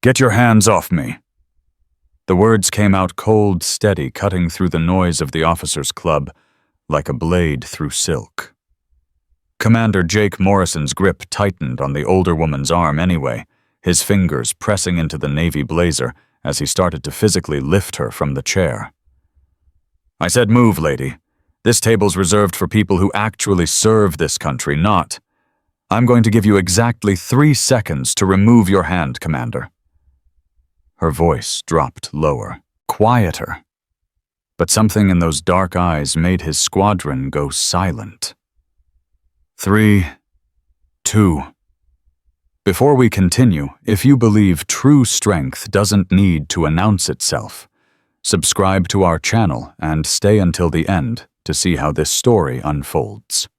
Get your hands off me." The words came out cold, steady, cutting through the noise of the officers' club like a blade through silk. Commander Jake Morrison's grip tightened on the older woman's arm anyway, his fingers pressing into the navy blazer as he started to physically lift her from the chair. "I said move, lady. This table's reserved for people who actually serve this country, not. I'm going to give you exactly 3 seconds to remove your hand, Commander." Her voice dropped lower, quieter. But something in those dark eyes made his squadron go silent. 3, 2. Before we continue, if you believe true strength doesn't need to announce itself, subscribe to our channel and stay until the end to see how this story unfolds.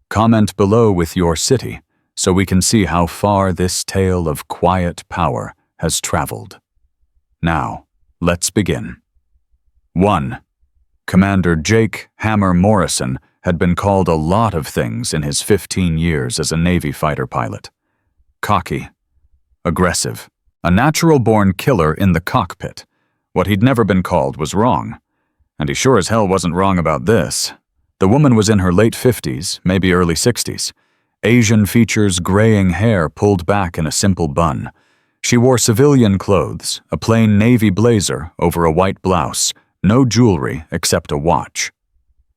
Comment below with your city so we can see how far this tale of quiet power has traveled. Now, let's begin. 1. Commander Jake "Hammer" Morrison had been called a lot of things in his 15 years as a Navy fighter pilot. Cocky, aggressive, a natural-born killer in the cockpit. What he'd never been called was wrong. And he sure as hell wasn't wrong about this. The woman was in her late 50s, maybe early 60s. Asian features, graying hair pulled back in a simple bun. She wore civilian clothes, a plain navy blazer over a white blouse, no jewelry except a watch.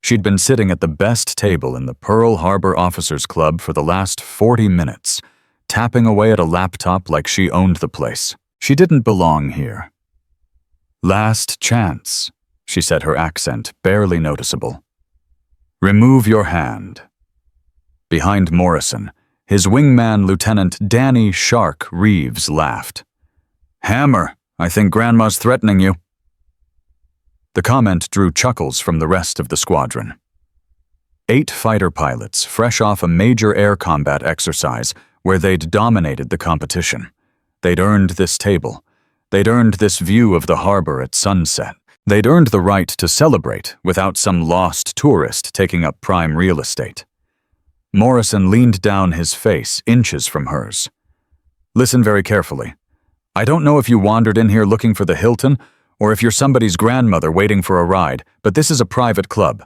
She'd been sitting at the best table in the Pearl Harbor Officers Club for the last 40 minutes, tapping away at a laptop like she owned the place. She didn't belong here. "Last chance," she said, her accent barely noticeable. "Remove your hand." Behind Morrison, his wingman Lieutenant Danny "Shark" Reeves laughed. "Hammer, I think Grandma's threatening you." The comment drew chuckles from the rest of the squadron. 8 fighter pilots, fresh off a major air combat exercise where they'd dominated the competition. They'd earned this table. They'd earned this view of the harbor at sunset. They'd earned the right to celebrate without some lost tourist taking up prime real estate. Morrison leaned down, his face inches from hers. "Listen very carefully. I don't know if you wandered in here looking for the Hilton or if you're somebody's grandmother waiting for a ride, but this is a private club.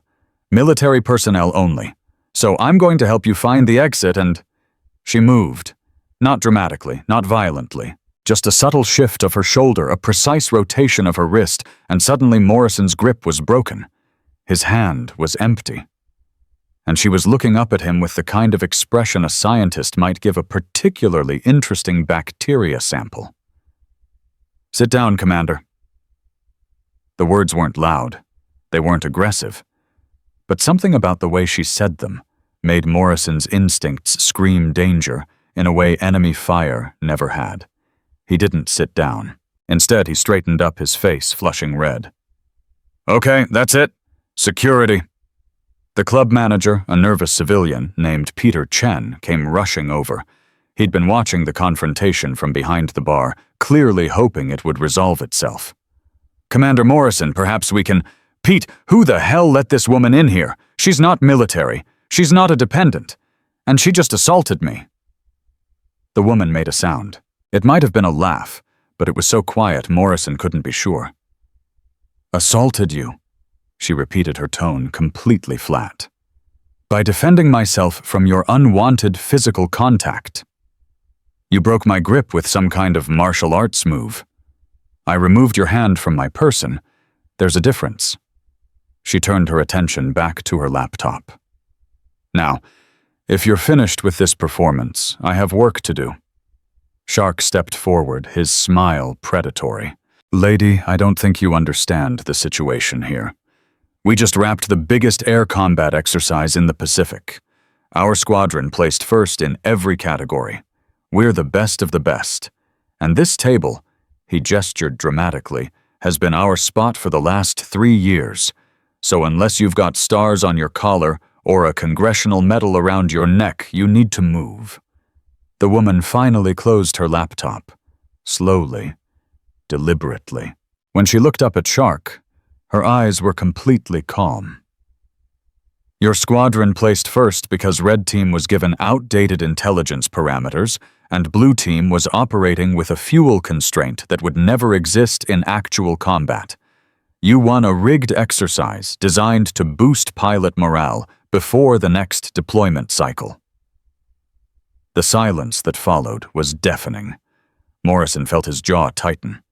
Military personnel only. So I'm going to help you find the exit and—" She moved. Not dramatically, not violently. Just a subtle shift of her shoulder, a precise rotation of her wrist, and suddenly Morrison's grip was broken. His hand was empty. And she was looking up at him with the kind of expression a scientist might give a particularly interesting bacteria sample. "Sit down, Commander." The words weren't loud. They weren't aggressive. But something about the way she said them made Morrison's instincts scream danger in a way enemy fire never had. He didn't sit down. Instead, he straightened up, his face flushing red. "Okay, that's it. Security." The club manager, a nervous civilian named Peter Chen, came rushing over. He'd been watching the confrontation from behind the bar, clearly hoping it would resolve itself. "Commander Morrison, perhaps we can—" "Pete, who the hell let this woman in here? She's not military. She's not a dependent. And she just assaulted me." The woman made a sound. It might have been a laugh, but it was so quiet Morrison couldn't be sure. "Assaulted you," she repeated, her tone completely flat. "By defending myself from your unwanted physical contact. You broke my grip with some kind of martial arts move. I removed your hand from my person. There's a difference." She turned her attention back to her laptop. "Now, if you're finished with this performance, I have work to do." Shark stepped forward, his smile predatory. "Lady, I don't think you understand the situation here. We just wrapped the biggest air combat exercise in the Pacific. Our squadron placed first in every category. We're the best of the best. And this table," he gestured dramatically, "has been our spot for the last 3 years. So unless you've got stars on your collar or a congressional medal around your neck, you need to move." The woman finally closed her laptop, slowly, deliberately. When she looked up at Shark, her eyes were completely calm. "Your squadron placed first because Red Team was given outdated intelligence parameters and Blue Team was operating with a fuel constraint that would never exist in actual combat. You won a rigged exercise designed to boost pilot morale before the next deployment cycle. The silence that followed was deafening. Morrison felt his jaw tighten.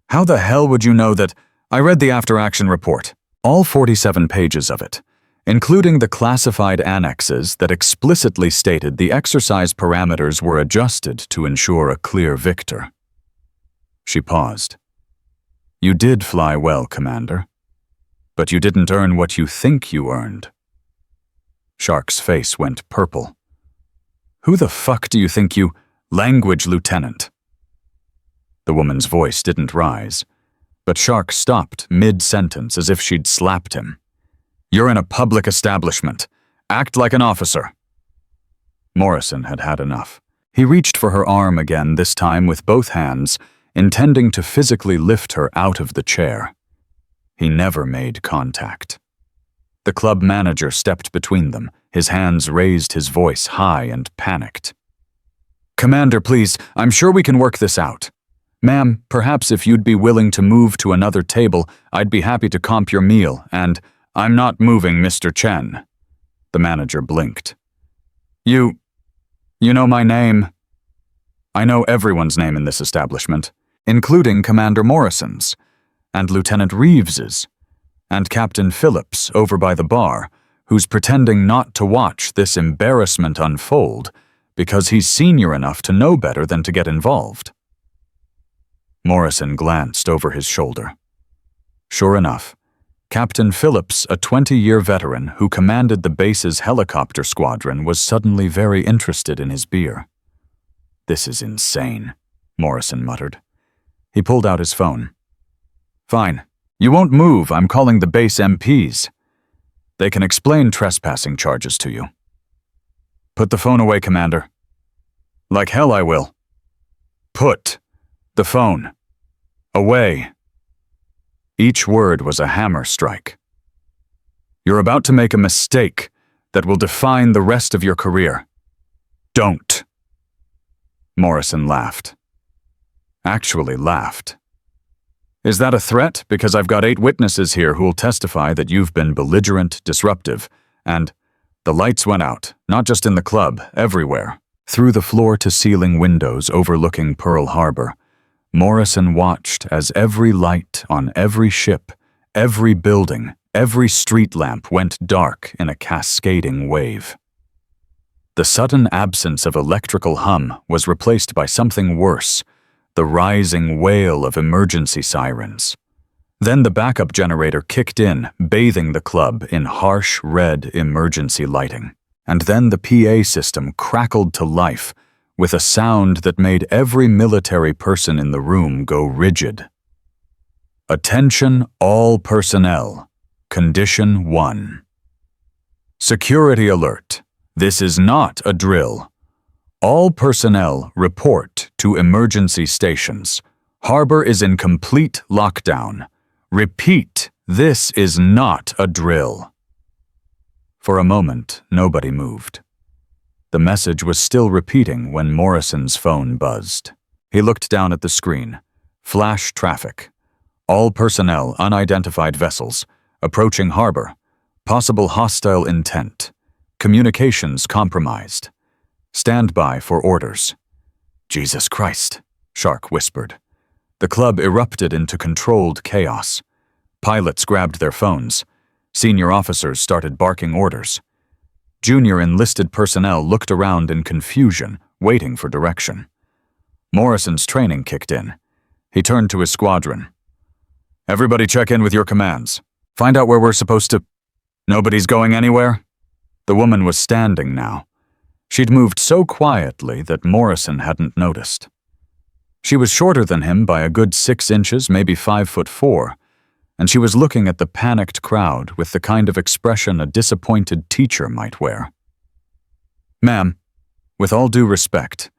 How the hell would you know that? I read the after-action report, all 47 pages of it, including the classified annexes that explicitly stated the exercise parameters were adjusted to ensure a clear victor. She paused. You did fly well, Commander, but you didn't earn what you think you earned. Shark's face went purple. Who the fuck do you think you— Language, Lieutenant. The woman's voice didn't rise, but Shark stopped mid-sentence as if she'd slapped him. You're in a public establishment. Act like an officer. Morrison had had enough. He reached for her arm again, this time with both hands, intending to physically lift her out of the chair. He never made contact. The club manager stepped between them, his hands raised, his voice high and panicked. Commander, please, I'm sure we can work this out. Ma'am, perhaps if you'd be willing to move to another table, I'd be happy to comp your meal, and I'm not moving, Mr. Chen. The manager blinked. You know my name. I know everyone's name in this establishment, including Commander Morrison's, and Lieutenant Reeves's, and Captain Phillips over by the bar, who's pretending not to watch this embarrassment unfold because he's senior enough to know better than to get involved. Morrison glanced over his shoulder. Sure enough, Captain Phillips, a 20-year veteran who commanded the base's helicopter squadron, was suddenly very interested in his beer. This is insane, Morrison muttered. He pulled out his phone. Fine. You won't move. I'm calling the base MPs. They can explain trespassing charges to you. Put the phone away, Commander. Like hell I will. Put the phone away. Each word was a hammer strike. You're about to make a mistake that will define the rest of your career. Don't. Morrison laughed. Actually laughed. Is that a threat? Because I've got 8 witnesses here who'll testify that you've been belligerent, disruptive, and the lights went out, not just in the club, everywhere. Through the floor-to-ceiling windows overlooking Pearl Harbor, Morrison watched as every light on every ship, every building, every street lamp went dark in a cascading wave. The sudden absence of electrical hum was replaced by something worse, the rising wail of emergency sirens. Then the backup generator kicked in, bathing the club in harsh red emergency lighting. And then the PA system crackled to life with a sound that made every military person in the room go rigid. Attention all personnel. Condition 1. Security alert. This is not a drill. All personnel report to emergency stations. Harbor is in complete lockdown. Repeat, this is not a drill. For a moment, nobody moved. The message was still repeating when Morrison's phone buzzed. He looked down at the screen. Flash traffic. All personnel, unidentified vessels, approaching harbor. Possible hostile intent. Communications compromised. Stand by for orders. Jesus Christ, Shark whispered. The club erupted into controlled chaos. Pilots grabbed their phones. Senior officers started barking orders. Junior enlisted personnel looked around in confusion, waiting for direction. Morrison's training kicked in. He turned to his squadron. Everybody check in with your commands. Find out where we're supposed to— Nobody's going anywhere? The woman was standing now. She'd moved so quietly that Morrison hadn't noticed. She was shorter than him by a good 6 inches, maybe 5'4", and she was looking at the panicked crowd with the kind of expression a disappointed teacher might wear. Ma'am, with all due respect,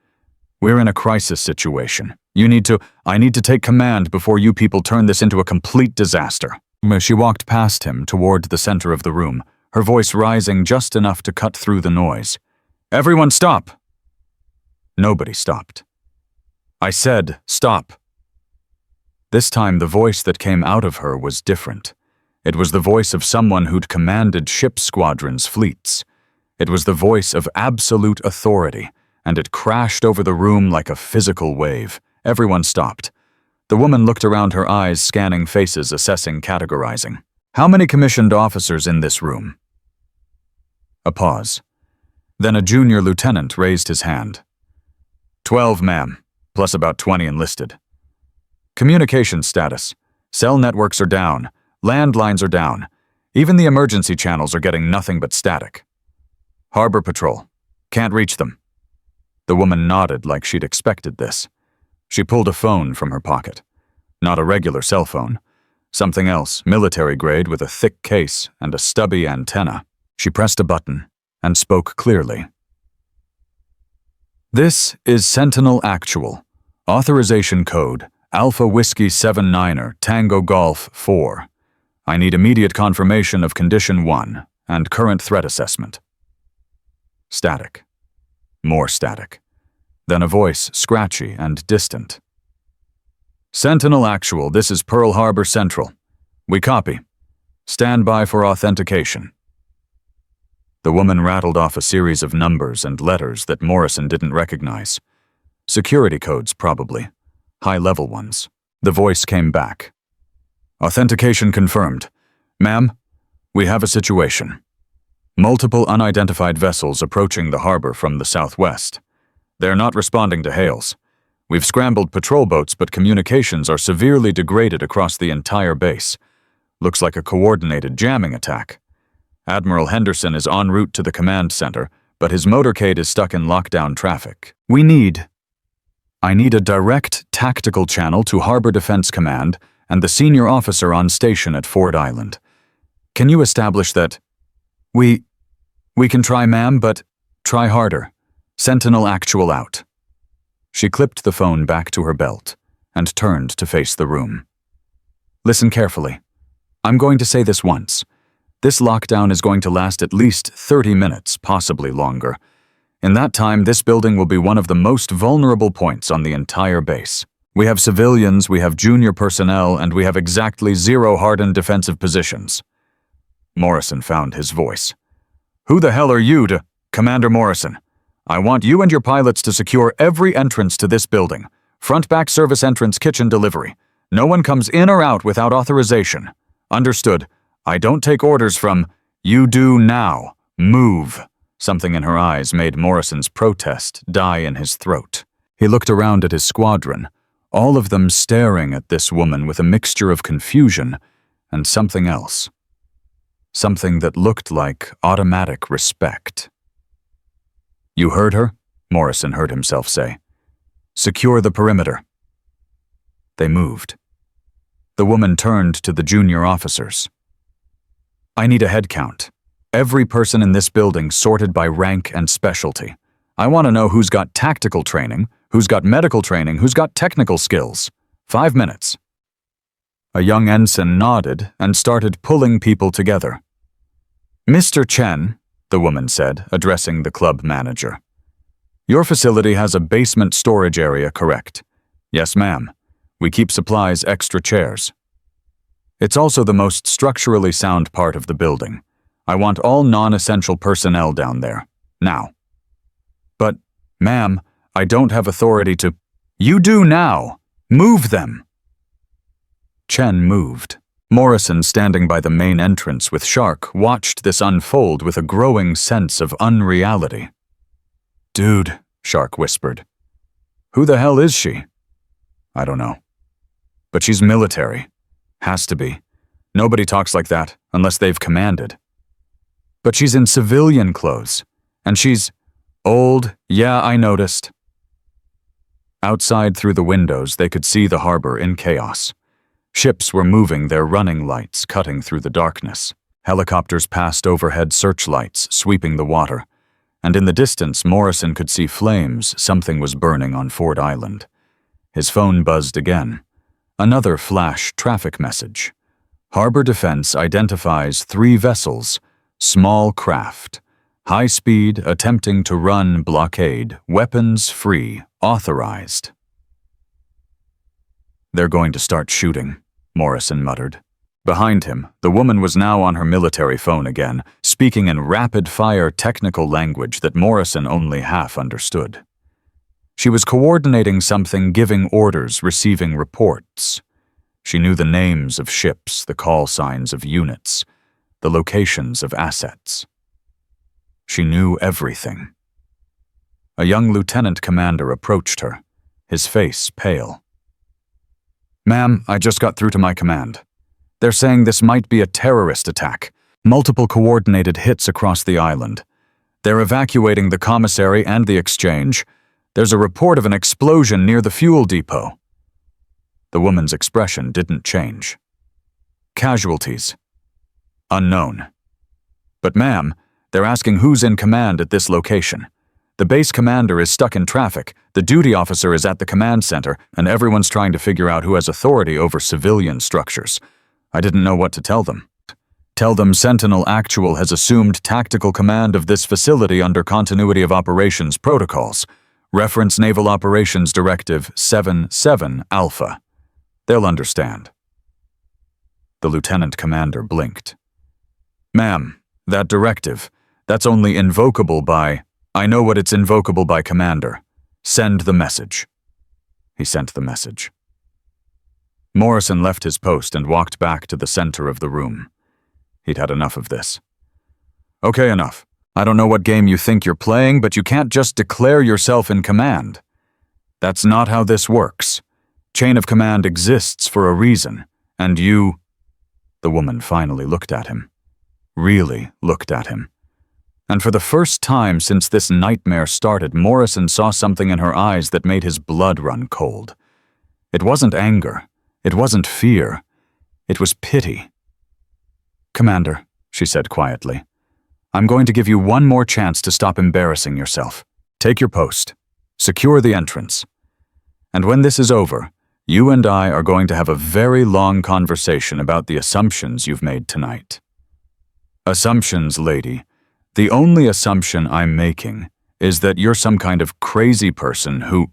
we're in a crisis situation. I need to take command before you people turn this into a complete disaster. She walked past him toward the center of the room, her voice rising just enough to cut through the noise. Everyone stop! Nobody stopped. I said, stop. This time the voice that came out of her was different. It was the voice of someone who'd commanded ship squadrons' fleets. It was the voice of absolute authority, and it crashed over the room like a physical wave. Everyone stopped. The woman looked around, her eyes scanning faces, assessing, categorizing. How many commissioned officers in this room? A pause. Then a junior lieutenant raised his hand. 12, ma'am, plus about 20 enlisted. Communication status. Cell networks are down. Landlines are down. Even the emergency channels are getting nothing but static. Harbor patrol. Can't reach them. The woman nodded like she'd expected this. She pulled a phone from her pocket. Not a regular cell phone. Something else, military grade with a thick case and a stubby antenna. She pressed a button and spoke clearly. This is Sentinel Actual. Authorization code Alpha Whiskey 79er Tango Golf 4. I need immediate confirmation of Condition 1 and current threat assessment. Static. More static. Then a voice, scratchy and distant. Sentinel Actual, this is Pearl Harbor Central. We copy. Stand by for authentication. The woman rattled off a series of numbers and letters that Morrison didn't recognize. Security codes, probably. High-level ones. The voice came back. Authentication confirmed. Ma'am, we have a situation. Multiple unidentified vessels approaching the harbor from the southwest. They're not responding to hails. We've scrambled patrol boats, but communications are severely degraded across the entire base. Looks like a coordinated jamming attack. Admiral Henderson is en route to the command center, but his motorcade is stuck in lockdown traffic. I need a direct tactical channel to Harbor Defense Command and the senior officer on station at Ford Island. Can you establish that? We can try, ma'am, but try harder. Sentinel Actual out. She clipped the phone back to her belt and turned to face the room. Listen carefully. I'm going to say this once. This lockdown is going to last at least 30 minutes, possibly longer. In that time, this building will be one of the most vulnerable points on the entire base. We have civilians, we have junior personnel, and we have exactly 0 hardened defensive positions. Morrison found his voice. Who the hell are you to... Commander Morrison, I want you and your pilots to secure every entrance to this building. Front-back service entrance, kitchen delivery. No one comes in or out without authorization. Understood. I don't take orders from... You do now. Move. Something in her eyes made Morrison's protest die in his throat. He looked around at his squadron, all of them staring at this woman with a mixture of confusion and something else. Something that looked like automatic respect. You heard her? Morrison heard himself say. Secure the perimeter. They moved. The woman turned to the junior officers. I need a head count. Every person in this building sorted by rank and specialty. I want to know who's got tactical training, who's got medical training, who's got technical skills. 5 minutes. A young ensign nodded and started pulling people together. Mr. Chen, the woman said, addressing the club manager. Your facility has a basement storage area, correct? Yes, ma'am. We keep supplies, extra chairs. It's also the most structurally sound part of the building. I want all non-essential personnel down there. Now. But, ma'am, I don't have authority to... You do now! Move them! Chen moved. Morrison, standing by the main entrance with Shark, watched this unfold with a growing sense of unreality. Dude, Shark whispered. Who the hell is she? I don't know. But she's military. Has to be. Nobody talks like that unless they've commanded. But she's in civilian clothes, and she's old. Yeah, I noticed. Outside through the windows, they could see the harbor in chaos. Ships were moving, their running lights cutting through the darkness. Helicopters passed overhead searchlights, sweeping the water. And in the distance, Morrison could see flames. Something was burning on Ford Island. His phone buzzed again. Another flash traffic message. Harbor Defense identifies 3 vessels. Small craft. High speed, attempting to run blockade, weapons free, authorized. They're going to start shooting, Morrison muttered. Behind him, the woman was now on her military phone again, speaking in rapid-fire technical language that Morrison only half understood. She was coordinating something, giving orders, receiving reports. She knew the names of ships, the call signs of units, the locations of assets. She knew everything. A young lieutenant commander approached her, his face pale. "Ma'am, I just got through to my command. They're saying this might be a terrorist attack. Multiple coordinated hits across the island. They're evacuating the commissary and the exchange. There's a report of an explosion near the fuel depot." The woman's expression didn't change. "Casualties? Unknown. But ma'am, they're asking who's in command at this location. The base commander is stuck in traffic, the duty officer is at the command center, and everyone's trying to figure out who has authority over civilian structures. I didn't know what to tell them. Tell them Sentinel Actual has assumed tactical command of this facility under Continuity of Operations protocols. Reference Naval Operations Directive 77 Alpha. They'll understand." The lieutenant commander blinked. "Ma'am, that directive, that's only invocable by— I know what it's invocable by, Commander. Send the message." He sent the message. Morrison left his post and walked back to the center of the room. He'd had enough of this. "Okay, enough. I don't know what game you think you're playing, but you can't just declare yourself in command. That's not how this works. Chain of command exists for a reason, and you—" The woman finally looked at him. Really looked at him. And for the first time since this nightmare started, Morrison saw something in her eyes that made his blood run cold. It wasn't anger. It wasn't fear. It was pity. "Commander," she said quietly, "I'm going to give you one more chance to stop embarrassing yourself. Take your post. Secure the entrance. And when this is over, you and I are going to have a very long conversation about the assumptions you've made tonight." "Assumptions, lady. The only assumption I'm making is that you're some kind of crazy person who—"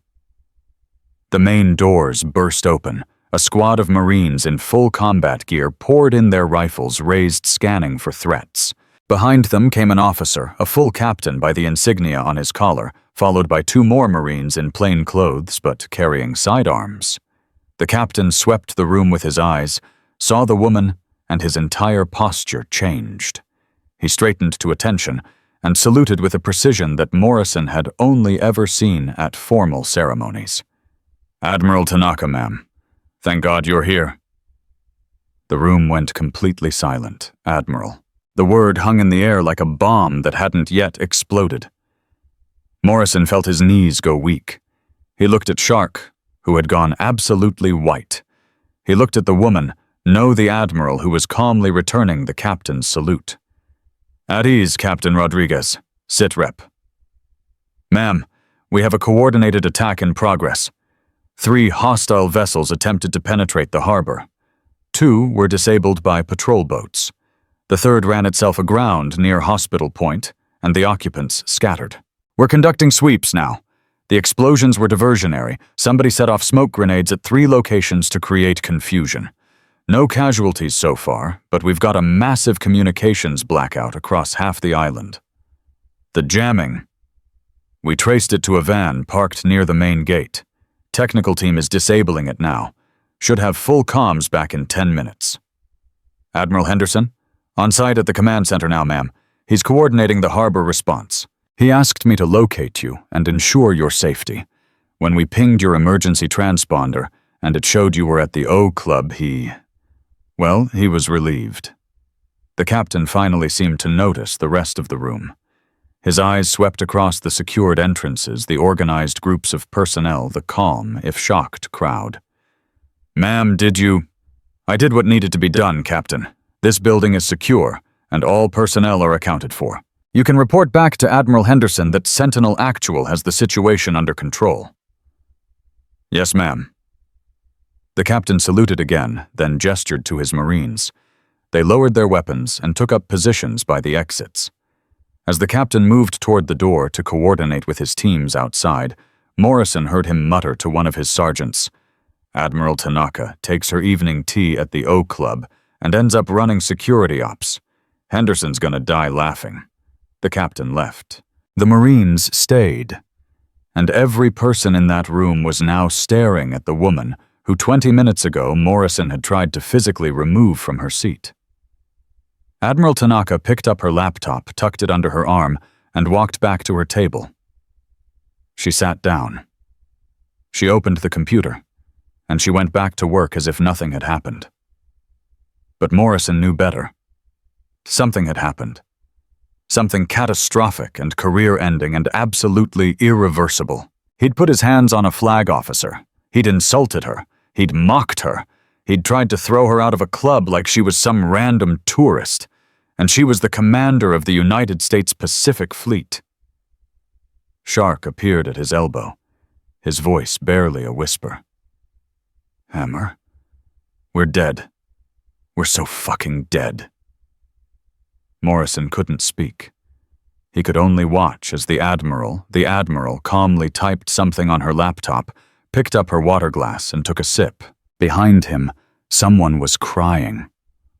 The main doors burst open. A squad of Marines in full combat gear poured in their rifles, raised, scanning for threats. Behind them came an officer, a full captain by the insignia on his collar, followed by two more Marines in plain clothes but carrying sidearms. The captain swept the room with his eyes, saw the woman, and his entire posture changed. He straightened to attention and saluted with a precision that Morrison had only ever seen at formal ceremonies. "Admiral Tanaka, ma'am. Thank God you're here." The room went completely silent. Admiral. The word hung in the air like a bomb that hadn't yet exploded. Morrison felt his knees go weak. He looked at Shark, who had gone absolutely white. He looked at the woman, the Admiral, who was calmly returning the captain's salute. "At ease, Captain Rodriguez. Sit rep." "Ma'am, we have a coordinated attack in progress. 3 hostile vessels attempted to penetrate the harbor. 2 were disabled by patrol boats. The 3rd ran itself aground near Hospital Point, and the occupants scattered. We're conducting sweeps now. The explosions were diversionary. Somebody set off smoke grenades at 3 locations to create confusion. No casualties so far, but we've got a massive communications blackout across half the island. The jamming. We traced it to a van parked near the main gate. Technical team is disabling it now. Should have full comms back in 10 minutes. Admiral Henderson? On site at the command center now, ma'am. He's coordinating the harbor response. He asked me to locate you and ensure your safety. When we pinged your emergency transponder and it showed you were at the O Club, he was relieved." The captain finally seemed to notice the rest of the room. His eyes swept across the secured entrances, the organized groups of personnel, the calm, if shocked, crowd. "Ma'am, I did what needed to be done, Captain. This building is secure, and all personnel are accounted for. You can report back to Admiral Henderson that Sentinel Actual has the situation under control." "Yes, ma'am." The captain saluted again, then gestured to his Marines. They lowered their weapons and took up positions by the exits. As the captain moved toward the door to coordinate with his teams outside, Morrison heard him mutter to one of his sergeants, "Admiral Tanaka takes her evening tea at the O Club and ends up running security ops. Henderson's gonna die laughing." The captain left. The Marines stayed. And every person in that room was now staring at the woman who 20 minutes ago Morrison had tried to physically remove from her seat. Admiral Tanaka picked up her laptop, tucked it under her arm, and walked back to her table. She sat down. She opened the computer, and she went back to work as if nothing had happened. But Morrison knew better. Something had happened. Something catastrophic and career-ending and absolutely irreversible. He'd put his hands on a flag officer. He'd insulted her. He'd mocked her. He'd tried to throw her out of a club like she was some random tourist. And she was the commander of the United States Pacific Fleet. Shark appeared at his elbow, his voice barely a whisper. "Hammer, we're dead. We're so fucking dead." Morrison couldn't speak. He could only watch as the Admiral calmly typed something on her laptop, picked up her water glass and took a sip. Behind him, someone was crying.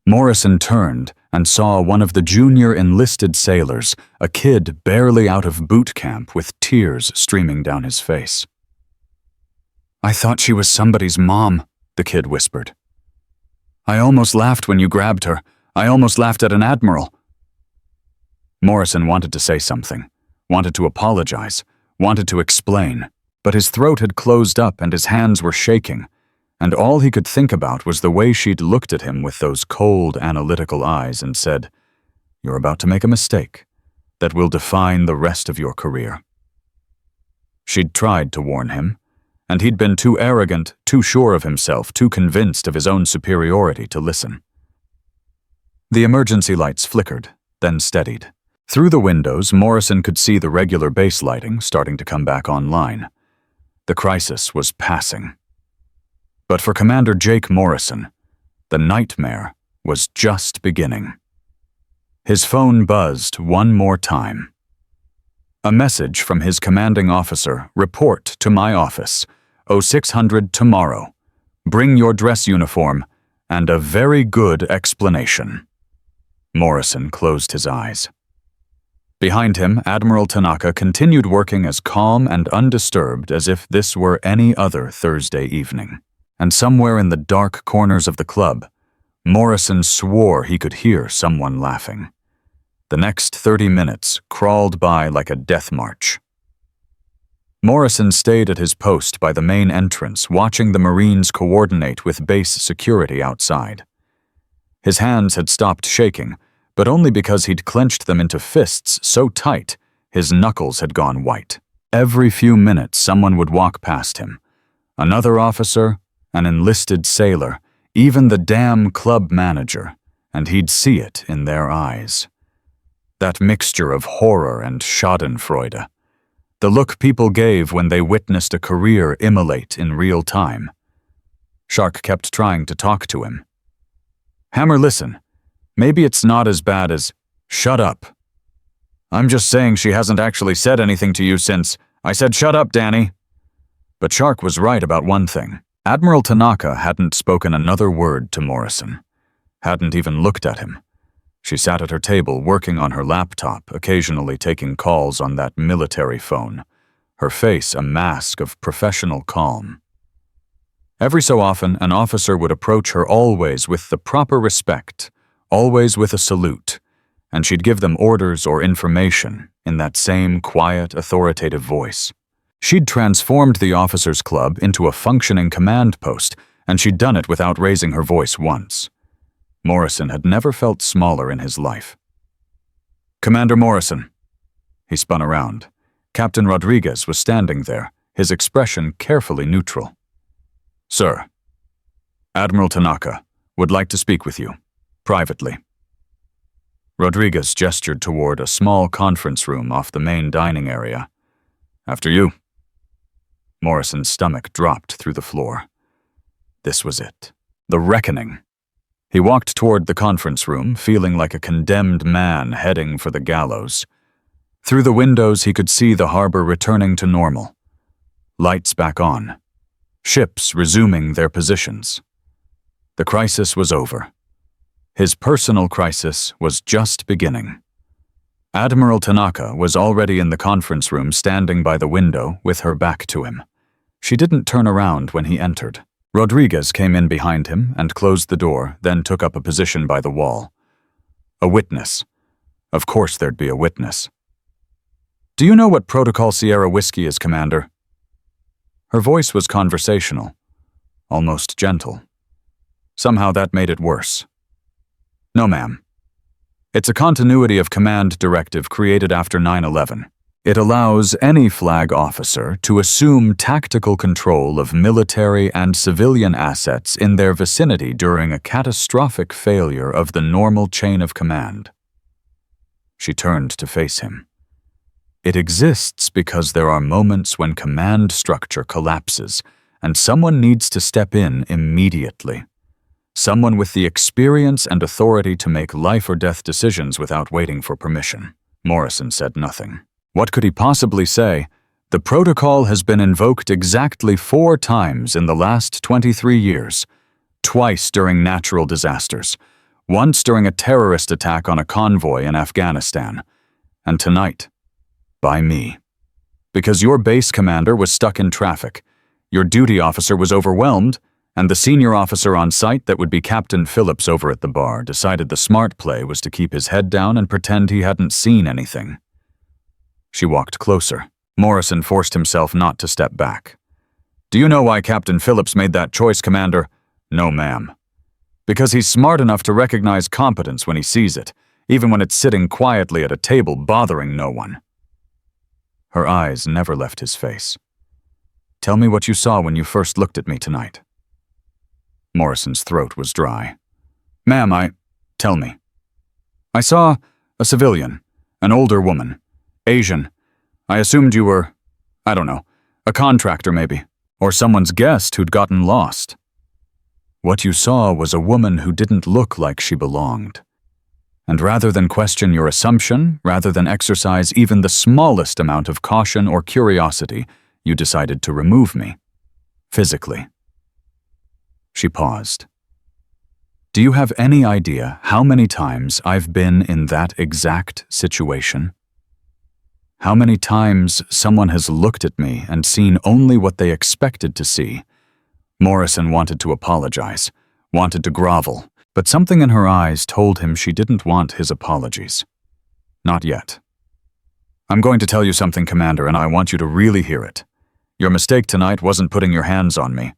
Morrison turned and saw one of the junior enlisted sailors, a kid barely out of boot camp with tears streaming down his face. "I thought she was somebody's mom," the kid whispered. "I almost laughed when you grabbed her. I almost laughed at an admiral." Morrison wanted to say something, wanted to apologize, wanted to explain, but his throat had closed up and his hands were shaking, and all he could think about was the way she'd looked at him with those cold, analytical eyes and said, "You're about to make a mistake that will define the rest of your career." She'd tried to warn him, and he'd been too arrogant, too sure of himself, too convinced of his own superiority to listen. The emergency lights flickered, then steadied. Through the windows, Morrison could see the regular base lighting starting to come back online. The crisis was passing. But for Commander Jake Morrison, the nightmare was just beginning. His phone buzzed one more time. A message from his commanding officer, "Report to my office, 0600 tomorrow. Bring your dress uniform and a very good explanation." Morrison closed his eyes. Behind him, Admiral Tanaka continued working as calm and undisturbed as if this were any other Thursday evening. And somewhere in the dark corners of the club, Morrison swore he could hear someone laughing. The next 30 minutes crawled by like a death march. Morrison stayed at his post by the main entrance, watching the Marines coordinate with base security outside. His hands had stopped shaking, but only because he'd clenched them into fists so tight his knuckles had gone white. Every few minutes someone would walk past him. Another officer, an enlisted sailor, even the damn club manager, and he'd see it in their eyes. That mixture of horror and schadenfreude. The look people gave when they witnessed a career immolate in real time. Shark kept trying to talk to him. "Hammer, listen. Maybe it's not as bad as..." "Shut up. I'm just saying she hasn't actually said anything to you since..." "I said shut up, Danny." But Shark was right about one thing. Admiral Tanaka hadn't spoken another word to Morrison, hadn't even looked at him. She sat at her table working on her laptop, occasionally taking calls on that military phone, her face a mask of professional calm. Every so often, an officer would approach her always with the proper respect, always with a salute, and she'd give them orders or information in that same quiet, authoritative voice. She'd transformed the officers' club into a functioning command post, and she'd done it without raising her voice once. Morrison had never felt smaller in his life. "Commander Morrison." He spun around. Captain Rodriguez was standing there, his expression carefully neutral. "Sir, Admiral Tanaka would like to speak with you, privately." Rodriguez gestured toward a small conference room off the main dining area. "After you." Morrison's stomach dropped through the floor. This was it. The reckoning. He walked toward the conference room, feeling like a condemned man heading for the gallows. Through the windows, he could see the harbor returning to normal. Lights back on. Ships resuming their positions. The crisis was over. His personal crisis was just beginning. Admiral Tanaka was already in the conference room, standing by the window with her back to him. She didn't turn around when he entered. Rodriguez came in behind him and closed the door, then took up a position by the wall. A witness. Of course there'd be a witness. "Do you know what Protocol Sierra Whiskey is, Commander?" Her voice was conversational, almost gentle. Somehow that made it worse. "No, ma'am. It's a continuity of command directive created after 9/11. It allows any flag officer to assume tactical control of military and civilian assets in their vicinity during a catastrophic failure of the normal chain of command." She turned to face him. "It exists because there are moments when command structure collapses, and someone needs to step in immediately. Someone with the experience and authority to make life-or-death decisions without waiting for permission." Morrison said nothing. What could he possibly say? The protocol has been invoked exactly 4 times in the last 23 years. Twice during natural disasters. Once during a terrorist attack on a convoy in Afghanistan. And tonight, by me. Because your base commander was stuck in traffic, your duty officer was overwhelmed, and the senior officer on site, that would be Captain Phillips over at the bar, decided the smart play was to keep his head down and pretend he hadn't seen anything. She walked closer. Morrison forced himself not to step back. "Do you know why Captain Phillips made that choice, Commander?" "No, ma'am." "Because he's smart enough to recognize competence when he sees it, even when it's sitting quietly at a table bothering no one." Her eyes never left his face. "Tell me what you saw when you first looked at me tonight." Morrison's throat was dry. "Ma'am, Tell me." "I saw a civilian, an older woman, Asian. I assumed you were, I don't know, a contractor maybe, or someone's guest who'd gotten lost." "What you saw was a woman who didn't look like she belonged. And rather than question your assumption, rather than exercise even the smallest amount of caution or curiosity, you decided to remove me. Physically." She paused. "Do you have any idea how many times I've been in that exact situation? How many times someone has looked at me and seen only what they expected to see?" Morrison wanted to apologize, wanted to grovel, but something in her eyes told him she didn't want his apologies. Not yet. "I'm going to tell you something, Commander, and I want you to really hear it. Your mistake tonight wasn't putting your hands on me.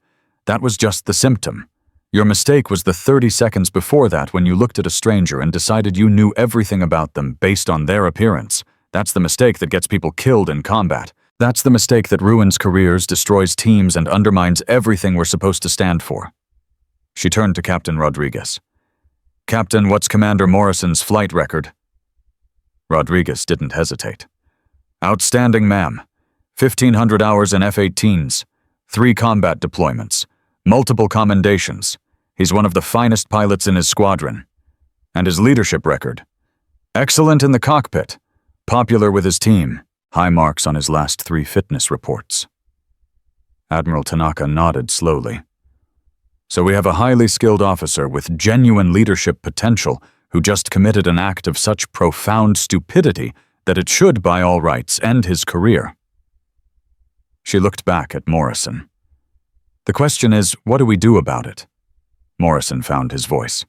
That was just the symptom. Your mistake was the 30 seconds before that when you looked at a stranger and decided you knew everything about them based on their appearance. That's the mistake that gets people killed in combat. That's the mistake that ruins careers, destroys teams, and undermines everything we're supposed to stand for." She turned to Captain Rodriguez. "Captain, what's Commander Morrison's flight record?" Rodriguez didn't hesitate. "Outstanding, ma'am. 1,500 hours in F-18s, 3 combat deployments, multiple commendations. He's one of the finest pilots in his squadron. And his leadership record. Excellent in the cockpit, popular with his team, high marks on his last 3 fitness reports." Admiral Tanaka nodded slowly. "So we have a highly skilled officer with genuine leadership potential who just committed an act of such profound stupidity that it should, by all rights, end his career." She looked back at Morrison. "The question is, what do we do about it?" Morrison found his voice.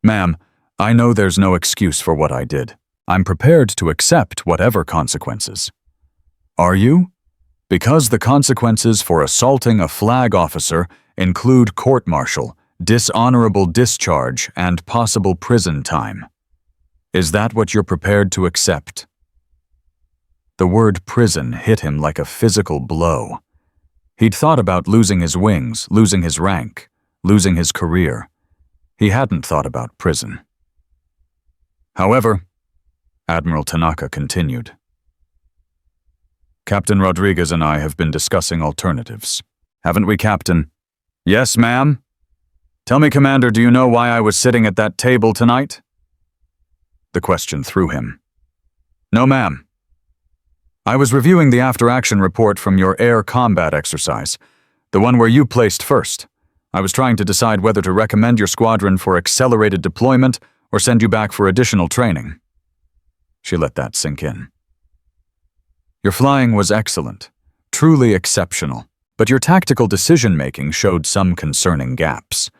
"Ma'am, I know there's no excuse for what I did. I'm prepared to accept whatever consequences." "Are you?" "Because the consequences for assaulting a flag officer include court-martial, dishonorable discharge, and possible prison time. Is that what you're prepared to accept?" The word prison hit him like a physical blow. He'd thought about losing his wings, losing his rank, losing his career. He hadn't thought about prison. "However," Admiral Tanaka continued, "Captain Rodriguez and I have been discussing alternatives. Haven't we, Captain?" "Yes, ma'am." "Tell me, Commander, do you know why I was sitting at that table tonight?" The question threw him. "No, ma'am," I was reviewing the after-action report from your air combat exercise, the one where you placed first. I was trying to decide whether to recommend your squadron for accelerated deployment or send you back for additional training. She let that sink in. Your flying was excellent, truly exceptional, but your tactical decision-making showed some concerning gaps.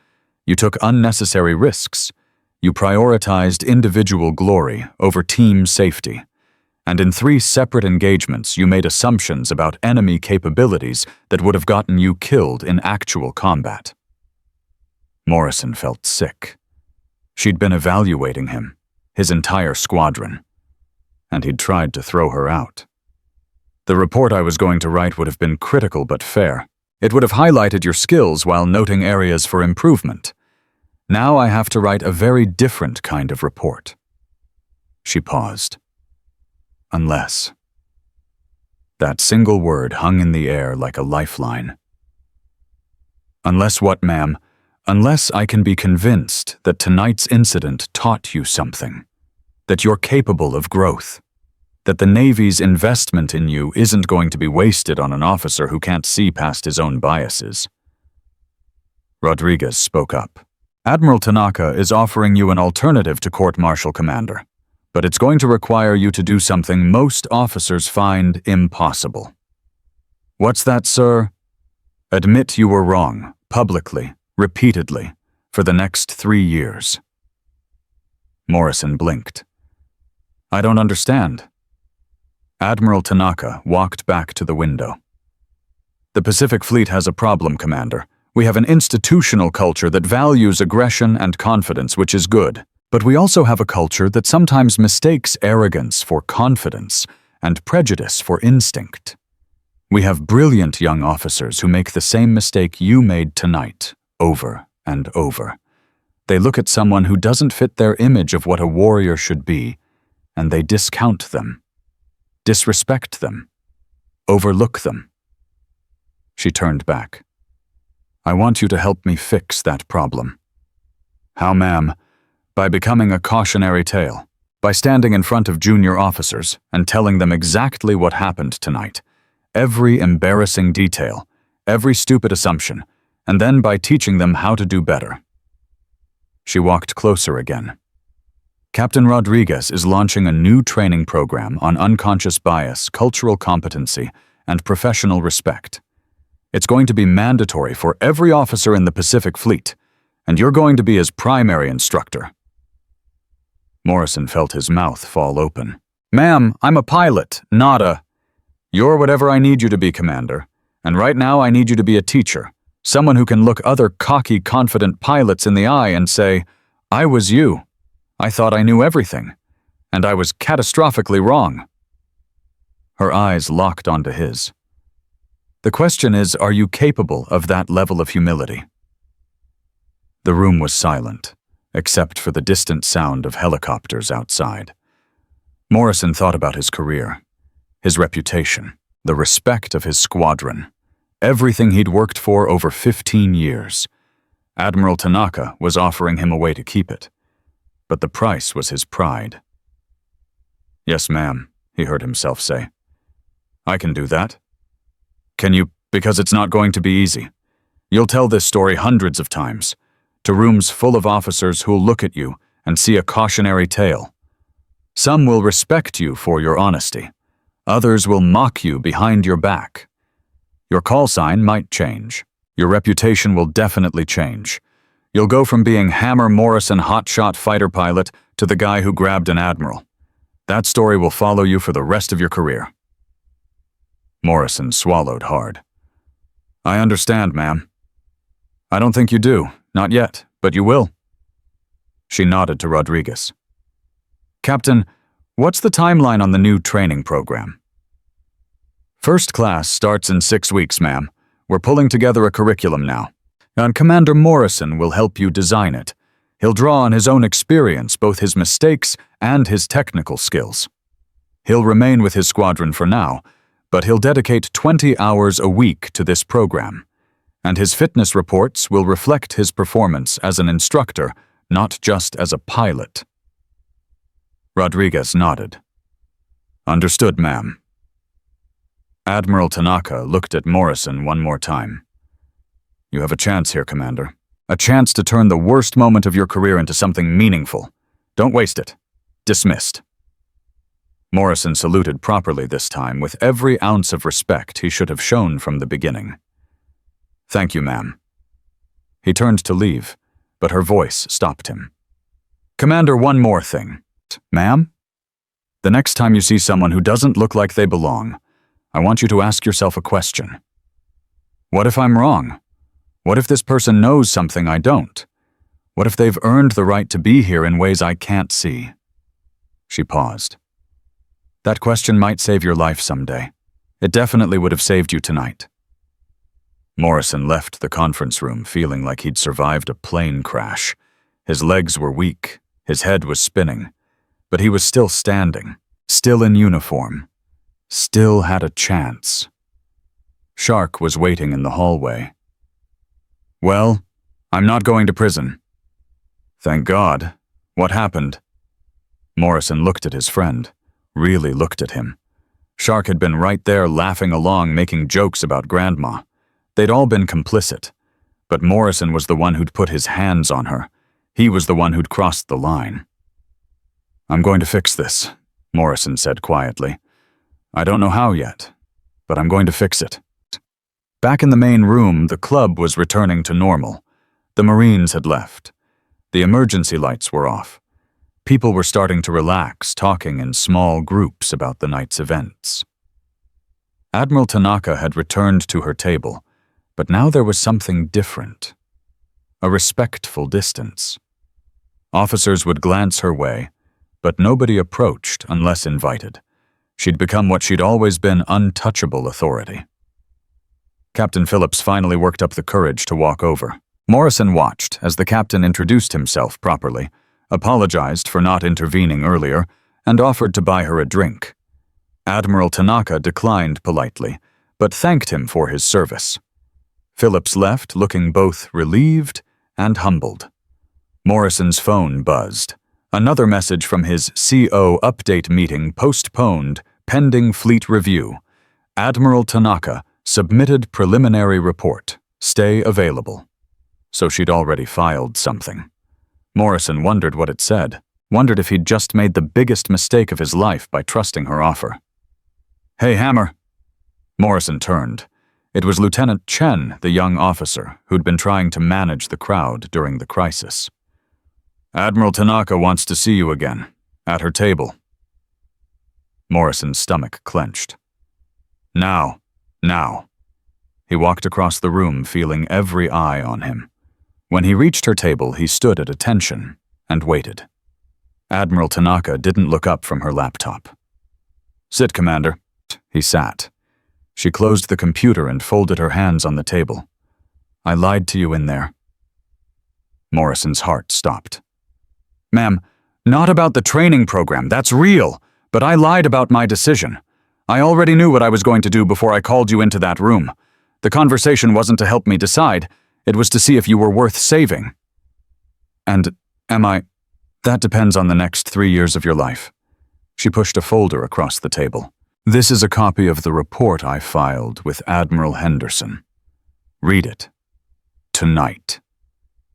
You took unnecessary risks. You prioritized individual glory over team safety. And in 3 separate engagements, you made assumptions about enemy capabilities that would have gotten you killed in actual combat. Morrison felt sick. She'd been evaluating him, his entire squadron, and he'd tried to throw her out. The report I was going to write would have been critical but fair. It would have highlighted your skills while noting areas for improvement. Now I have to write a very different kind of report. She paused. Unless. That single word hung in the air like a lifeline. Unless what, ma'am? Unless I can be convinced that tonight's incident taught you something, that you're capable of growth, that the Navy's investment in you isn't going to be wasted on an officer who can't see past his own biases. Rodriguez spoke up. Admiral Tanaka is offering you an alternative to court-martial, Commander, but it's going to require you to do something most officers find impossible. What's that, sir? Admit you were wrong, publicly, repeatedly, for the next 3 years. Morrison blinked. I don't understand. Admiral Tanaka walked back to the window. The Pacific Fleet has a problem, Commander. We have an institutional culture that values aggression and confidence, which is good. But we also have a culture that sometimes mistakes arrogance for confidence and prejudice for instinct. We have brilliant young officers who make the same mistake you made tonight, over and over. They look at someone who doesn't fit their image of what a warrior should be, and they discount them, disrespect them, overlook them. She turned back. I want you to help me fix that problem. How, ma'am? By becoming a cautionary tale, by standing in front of junior officers and telling them exactly what happened tonight, every embarrassing detail, every stupid assumption, and then by teaching them how to do better. She walked closer again. Captain Rodriguez is launching a new training program on unconscious bias, cultural competency, and professional respect. It's going to be mandatory for every officer in the Pacific Fleet, and you're going to be his primary instructor. Morrison felt his mouth fall open. Ma'am, I'm a pilot, not a... You're whatever I need you to be, Commander. And right now I need you to be a teacher. Someone who can look other cocky, confident pilots in the eye and say, I was you. I thought I knew everything. And I was catastrophically wrong. Her eyes locked onto his. The question is, are you capable of that level of humility? The room was silent, except for the distant sound of helicopters outside. Morrison thought about his career, his reputation, the respect of his squadron, everything he'd worked for over 15 years. Admiral Tanaka was offering him a way to keep it, but the price was his pride. Yes, ma'am, he heard himself say. I can do that. Can you? Because it's not going to be easy. You'll tell this story hundreds of times, to rooms full of officers who'll look at you and see a cautionary tale. Some will respect you for your honesty. Others will mock you behind your back. Your call sign might change. Your reputation will definitely change. You'll go from being Hammer Morrison hotshot fighter pilot to the guy who grabbed an admiral. That story will follow you for the rest of your career. Morrison swallowed hard. I understand, ma'am. I don't think you do. Not yet, but you will. She nodded to Rodriguez. Captain, what's the timeline on the new training program? First class starts in 6 weeks, ma'am. We're pulling together a curriculum now. And Commander Morrison will help you design it. He'll draw on his own experience, both his mistakes and his technical skills. He'll remain with his squadron for now, but he'll dedicate 20 hours a week to this program. And his fitness reports will reflect his performance as an instructor, not just as a pilot. Rodriguez nodded. Understood, ma'am. Admiral Tanaka looked at Morrison one more time. You have a chance here, Commander. A chance to turn the worst moment of your career into something meaningful. Don't waste it. Dismissed. Morrison saluted properly this time, with every ounce of respect he should have shown from the beginning. Thank you, ma'am. He turned to leave, but her voice stopped him. Commander, one more thing. Ma'am? The next time you see someone who doesn't look like they belong, I want you to ask yourself a question. What if I'm wrong? What if this person knows something I don't? What if they've earned the right to be here in ways I can't see? She paused. That question might save your life someday. It definitely would have saved you tonight. Morrison left the conference room feeling like he'd survived a plane crash. His legs were weak, his head was spinning, but he was still standing, still in uniform, still had a chance. Shark was waiting in the hallway. Well, I'm not going to prison. Thank God. What happened? Morrison looked at his friend, really looked at him. Shark had been right there laughing along, making jokes about Grandma. They'd all been complicit, but Morrison was the one who'd put his hands on her. He was the one who'd crossed the line. I'm going to fix this, Morrison said quietly. I don't know how yet, but I'm going to fix it. Back in the main room, the club was returning to normal. The Marines had left. The emergency lights were off. People were starting to relax, talking in small groups about the night's events. Admiral Tanaka had returned to her table, but now there was something different. A respectful distance. Officers would glance her way, but nobody approached unless invited. She'd become what she'd always been, untouchable authority. Captain Phillips finally worked up the courage to walk over. Morrison watched as the captain introduced himself properly, apologized for not intervening earlier, and offered to buy her a drink. Admiral Tanaka declined politely, but thanked him for his service. Phillips left looking both relieved and humbled. Morrison's phone buzzed. Another message from his CO update meeting postponed, pending fleet review. Admiral Tanaka submitted preliminary report. Stay available. So she'd already filed something. Morrison wondered what it said, wondered if he'd just made the biggest mistake of his life by trusting her offer. Hey, Hammer. Morrison turned. It was Lieutenant Chen, the young officer, who'd been trying to manage the crowd during the crisis. Admiral Tanaka wants to see you again, at her table. Morrison's stomach clenched. Now. He walked across the room, feeling every eye on him. When he reached her table, he stood at attention and waited. Admiral Tanaka didn't look up from her laptop. Sit, Commander. He sat. She closed the computer and folded her hands on the table. I lied to you in there. Morrison's heart stopped. Ma'am, not about the training program, that's real, but I lied about my decision. I already knew what I was going to do before I called you into that room. The conversation wasn't to help me decide, it was to see if you were worth saving. And am I? That depends on the next 3 years of your life. She pushed a folder across the table. This is a copy of the report I filed with Admiral Henderson. Read it. Tonight.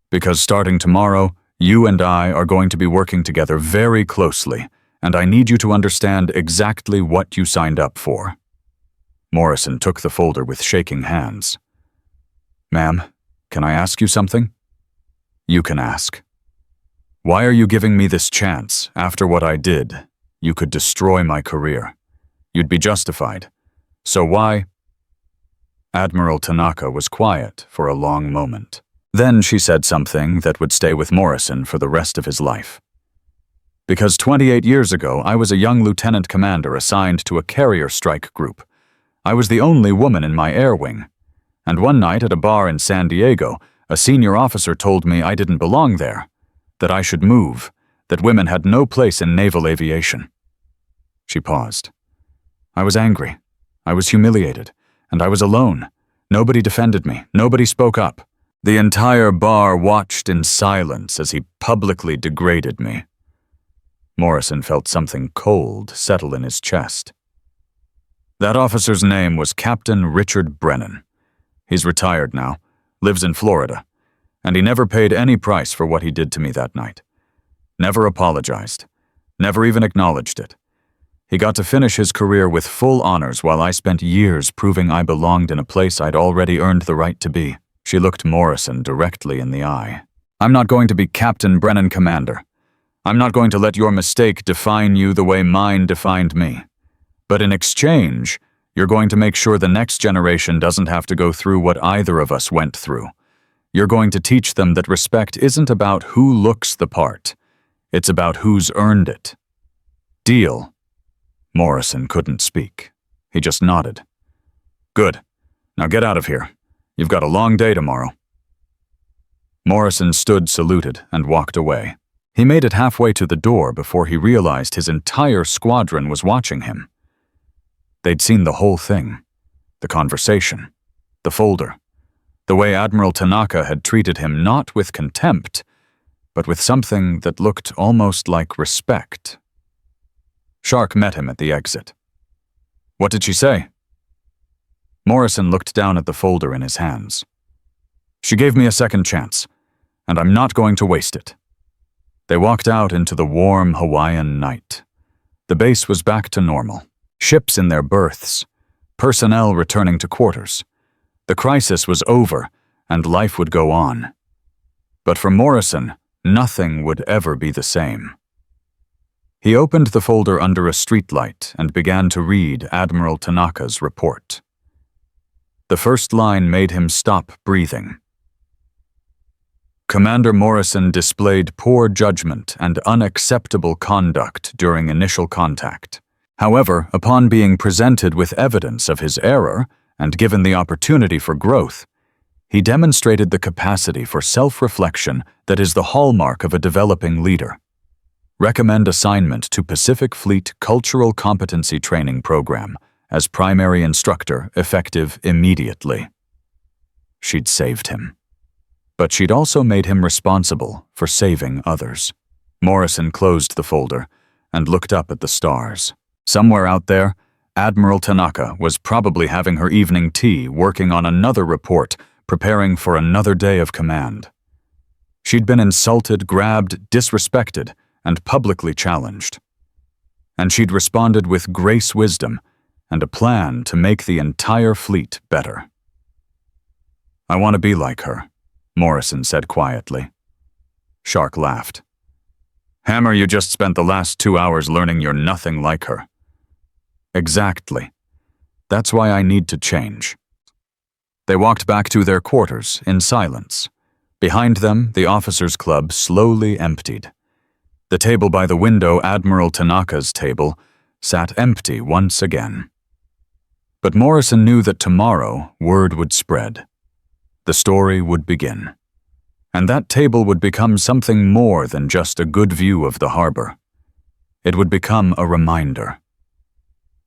Because starting tomorrow, you and I are going to be working together very closely, and I need you to understand exactly what you signed up for. Morrison took the folder with shaking hands. Ma'am, can I ask you something? You can ask. Why are you giving me this chance after what I did? You could destroy my career. You'd be justified. So why? Admiral Tanaka was quiet for a long moment. Then she said something that would stay with Morrison for the rest of his life. Because 28 years ago, I was a young lieutenant commander assigned to a carrier strike group. I was the only woman in my air wing. And one night at a bar in San Diego, a senior officer told me I didn't belong there, that I should move, that women had no place in naval aviation. She paused. I was angry. I was humiliated. And I was alone. Nobody defended me. Nobody spoke up. The entire bar watched in silence as he publicly degraded me. Morrison felt something cold settle in his chest. That officer's name was Captain Richard Brennan. He's retired now, lives in Florida, and he never paid any price for what he did to me that night. Never apologized, never even acknowledged it. He got to finish his career with full honors while I spent years proving I belonged in a place I'd already earned the right to be. She looked Morrison directly in the eye. I'm not going to be Captain Brennan, Commander. I'm not going to let your mistake define you the way mine defined me. But in exchange, you're going to make sure the next generation doesn't have to go through what either of us went through. You're going to teach them that respect isn't about who looks the part. It's about who's earned it. Deal? Morrison couldn't speak. He just nodded. Good. Now get out of here. You've got a long day tomorrow. Morrison stood saluted and walked away. He made it halfway to the door before he realized his entire squadron was watching him. They'd seen the whole thing. The conversation. The folder. The way Admiral Tanaka had treated him not with contempt, but with something that looked almost like respect. Shark met him at the exit. What did she say? Morrison looked down at the folder in his hands. She gave me a second chance, and I'm not going to waste it. They walked out into the warm Hawaiian night. The base was back to normal. Ships in their berths. Personnel returning to quarters. The crisis was over, and life would go on. But for Morrison, nothing would ever be the same. He opened the folder under a streetlight and began to read Admiral Tanaka's report. The first line made him stop breathing. Commander Morrison displayed poor judgment and unacceptable conduct during initial contact. However, upon being presented with evidence of his error and given the opportunity for growth, he demonstrated the capacity for self-reflection that is the hallmark of a developing leader. Recommend assignment to Pacific Fleet Cultural Competency Training Program as primary instructor, effective immediately. She'd saved him. But she'd also made him responsible for saving others. Morrison closed the folder and looked up at the stars. Somewhere out there, Admiral Tanaka was probably having her evening tea, working on another report, preparing for another day of command. She'd been insulted, grabbed, disrespected, and publicly challenged. And she'd responded with grace, wisdom, and a plan to make the entire fleet better. I want to be like her, Morrison said quietly. Shark laughed. Hammer, you just spent the last 2 hours learning you're nothing like her. Exactly. That's why I need to change. They walked back to their quarters in silence. Behind them, the officers' club slowly emptied. The table by the window, Admiral Tanaka's table, sat empty once again. But Morrison knew that tomorrow word would spread. The story would begin. And that table would become something more than just a good view of the harbor. It would become a reminder.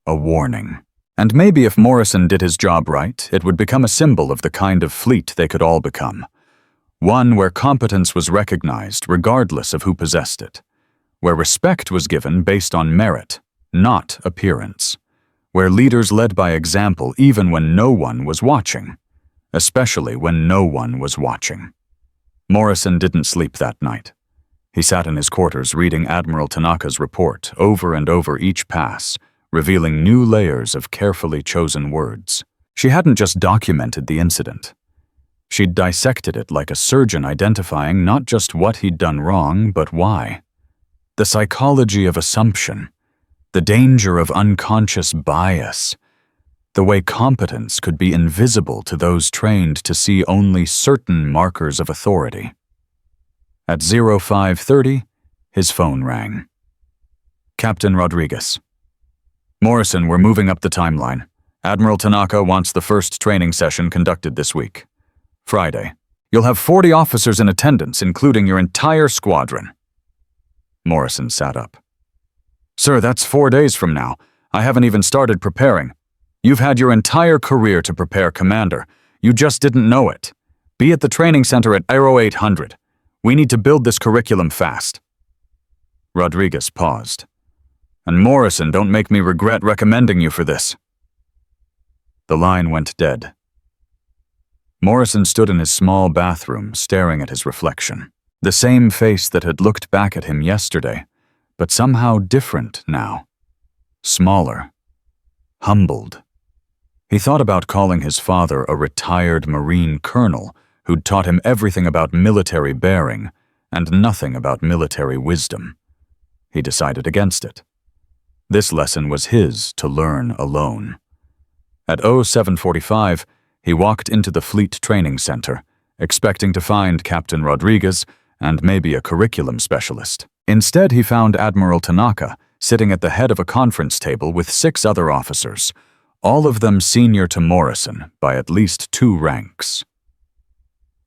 A warning. And maybe if Morrison did his job right, it would become a symbol of the kind of fleet they could all become. One where competence was recognized regardless of who possessed it. Where respect was given based on merit, not appearance. Where leaders led by example even when no one was watching. Especially when no one was watching. Morrison didn't sleep that night. He sat in his quarters reading Admiral Tanaka's report over and over each pass, revealing new layers of carefully chosen words. She hadn't just documented the incident. She'd dissected it like a surgeon identifying not just what he'd done wrong, but why. The psychology of assumption, the danger of unconscious bias, the way competence could be invisible to those trained to see only certain markers of authority. At 05:30, his phone rang. Captain Rodriguez. Morrison, we're moving up the timeline. Admiral Tanaka wants the first training session conducted this week. Friday. You'll have 40 officers in attendance, including your entire squadron. Morrison sat up. Sir, that's 4 days from now. I haven't even started preparing. You've had your entire career to prepare, Commander. You just didn't know it. Be at the training center at Aero 800. We need to build this curriculum fast. Rodriguez paused. And Morrison, don't make me regret recommending you for this. The line went dead. Morrison stood in his small bathroom, staring at his reflection. The same face that had looked back at him yesterday, but somehow different now. Smaller. Humbled. He thought about calling his father a retired Marine colonel who'd taught him everything about military bearing and nothing about military wisdom. He decided against it. This lesson was his to learn alone. At 07:45, he walked into the Fleet Training Center, expecting to find Captain Rodriguez and maybe a curriculum specialist. Instead, he found Admiral Tanaka sitting at the head of a conference table with 6 other officers, all of them senior to Morrison by at least 2 ranks.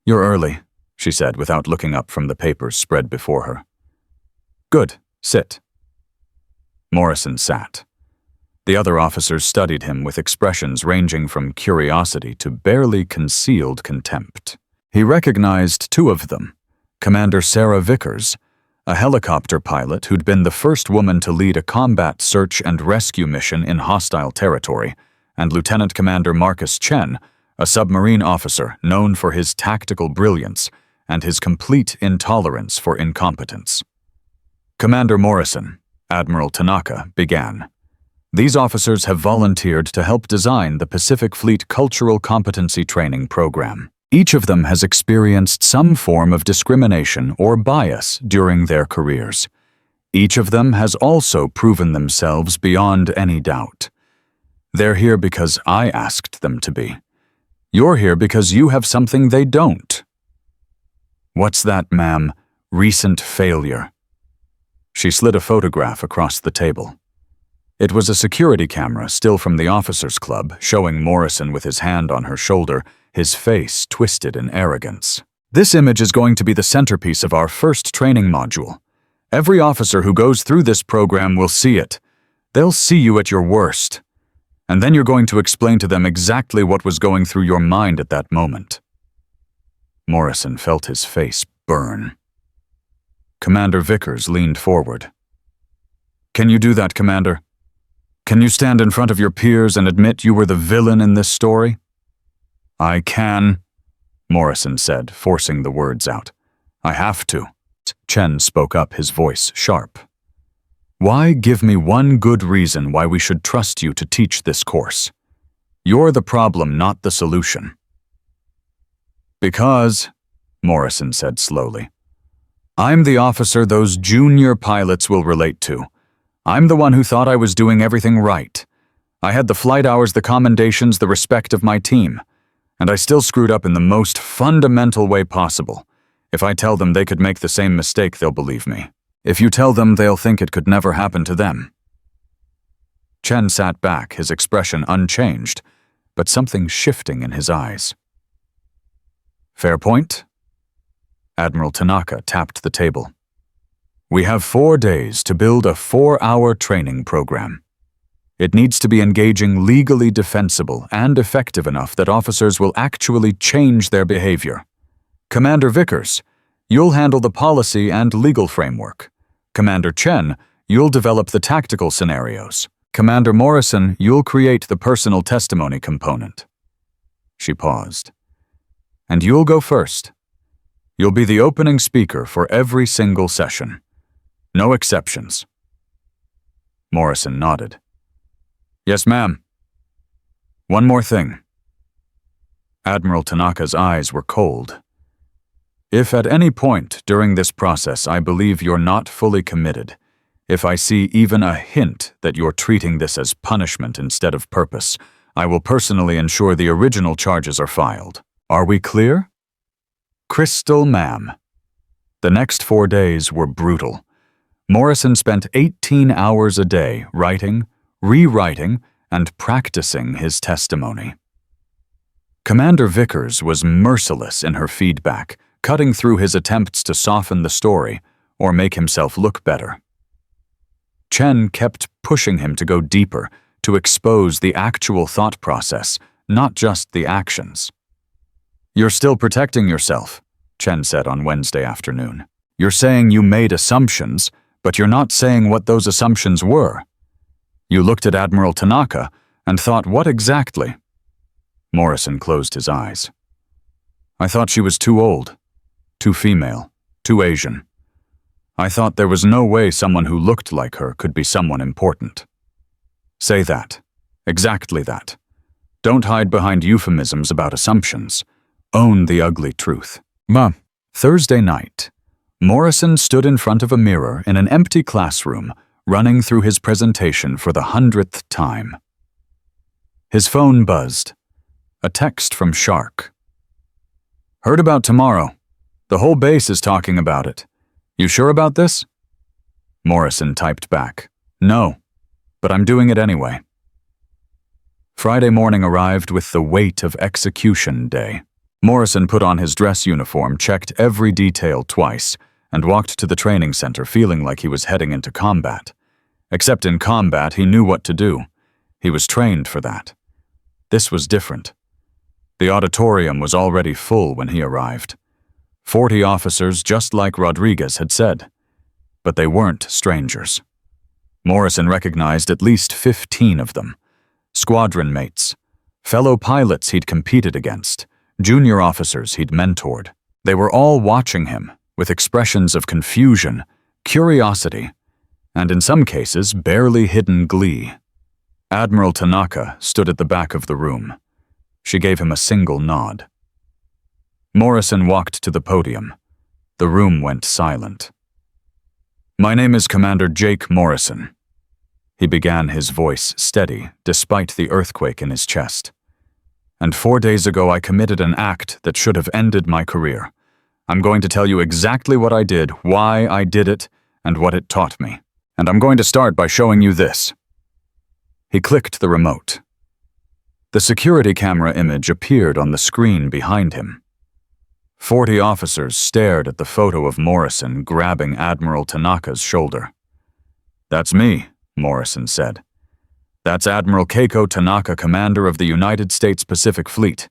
"You're early," she said without looking up from the papers spread before her. "Good, sit." Morrison sat. The other officers studied him with expressions ranging from curiosity to barely concealed contempt. He recognized 2 of them, Commander Sarah Vickers, a helicopter pilot who'd been the first woman to lead a combat search and rescue mission in hostile territory, and Lieutenant Commander Marcus Chen, a submarine officer known for his tactical brilliance and his complete intolerance for incompetence. "Commander Morrison," Admiral Tanaka began. "These officers have volunteered to help design the Pacific Fleet Cultural Competency Training Program. Each of them has experienced some form of discrimination or bias during their careers. Each of them has also proven themselves beyond any doubt. They're here because I asked them to be. You're here because you have something they don't." "What's that, ma'am? Recent failure." She slid a photograph across the table. It was a security camera still from the officers' club, showing Morrison with his hand on her shoulder, his face twisted in arrogance. "This image is going to be the centerpiece of our first training module. Every officer who goes through this program will see it. They'll see you at your worst. And then you're going to explain to them exactly what was going through your mind at that moment." Morrison felt his face burn. Commander Vickers leaned forward. "Can you do that, Commander? Can you stand in front of your peers and admit you were the villain in this story?" "I can," Morrison said, forcing the words out. "I have to." Chen spoke up, his voice sharp. "Why give me one good reason why we should trust you to teach this course? You're the problem, not the solution." "Because," Morrison said slowly, "I'm the officer those junior pilots will relate to. I'm the one who thought I was doing everything right. I had the flight hours, the commendations, the respect of my team. And I still screwed up in the most fundamental way possible. If I tell them they could make the same mistake, they'll believe me. If you tell them, they'll think it could never happen to them." Chen sat back, his expression unchanged, but something shifting in his eyes. "Fair point?" Admiral Tanaka tapped the table. "We have 4 days to build a 4-hour training program. It needs to be engaging, legally defensible, and effective enough that officers will actually change their behavior. Commander Vickers, you'll handle the policy and legal framework. Commander Chen, you'll develop the tactical scenarios. Commander Morrison, you'll create the personal testimony component." She paused. "And you'll go first. You'll be the opening speaker for every single session. No exceptions." Morrison nodded. "Yes, ma'am." "One more thing." Admiral Tanaka's eyes were cold. "If at any point during this process I believe you're not fully committed, if I see even a hint that you're treating this as punishment instead of purpose, I will personally ensure the original charges are filed. Are we clear?" "Crystal, ma'am." The next 4 days were brutal. Morrison spent 18 hours a day writing, rewriting, and practicing his testimony. Commander Vickers was merciless in her feedback, cutting through his attempts to soften the story or make himself look better. Chen kept pushing him to go deeper, to expose the actual thought process, not just the actions. "You're still protecting yourself," Chen said on Wednesday afternoon. "You're saying you made assumptions, but you're not saying what those assumptions were. You looked at Admiral Tanaka and thought, what exactly? Morrison closed his eyes. I thought she was too old, too female, too Asian. I thought there was no way someone who looked like her could be someone important. Say that. Exactly that. Don't hide behind euphemisms about assumptions. Own the ugly truth. Thursday night, Morrison stood in front of a mirror in an empty classroom, running through his presentation for the 100th time. His phone buzzed. A text from Shark. Heard about tomorrow. The whole base is talking about it. You sure about this? Morrison typed back. No, but I'm doing it anyway. Friday morning arrived with the weight of execution day. Morrison put on his dress uniform, checked every detail twice, and walked to the training center feeling like he was heading into combat. Except in combat, he knew what to do. He was trained for that. This was different. The auditorium was already full when he arrived. 40 officers, just like Rodriguez had said. But they weren't strangers. Morrison recognized at least 15 of them. Squadron mates, fellow pilots he'd competed against, junior officers he'd mentored. They were all watching him, with expressions of confusion, curiosity, and in some cases, barely hidden glee. Admiral Tanaka stood at the back of the room. She gave him a single nod. Morrison walked to the podium. The room went silent. My name is Commander Jake Morrison. He began, his voice steady, despite the earthquake in his chest. And 4 days ago I committed an act that should have ended my career. I'm going to tell you exactly what I did, why I did it, and what it taught me. And I'm going to start by showing you this. He clicked the remote. The security camera image appeared on the screen behind him. 40 officers stared at the photo of Morrison grabbing Admiral Tanaka's shoulder. That's me, Morrison said. That's Admiral Keiko Tanaka, commander of the United States Pacific Fleet.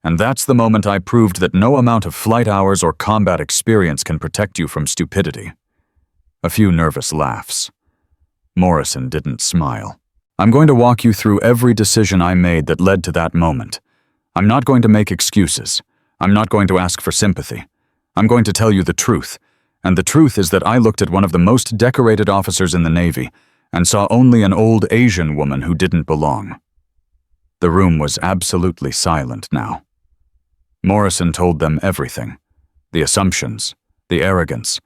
And that's the moment I proved that no amount of flight hours or combat experience can protect you from stupidity. A few nervous laughs. Morrison didn't smile. I'm going to walk you through every decision I made that led to that moment. I'm not going to make excuses. I'm not going to ask for sympathy. I'm going to tell you the truth. And the truth is that I looked at one of the most decorated officers in the Navy and saw only an old Asian woman who didn't belong. The room was absolutely silent now. Morrison told them everything. The assumptions, the arrogance,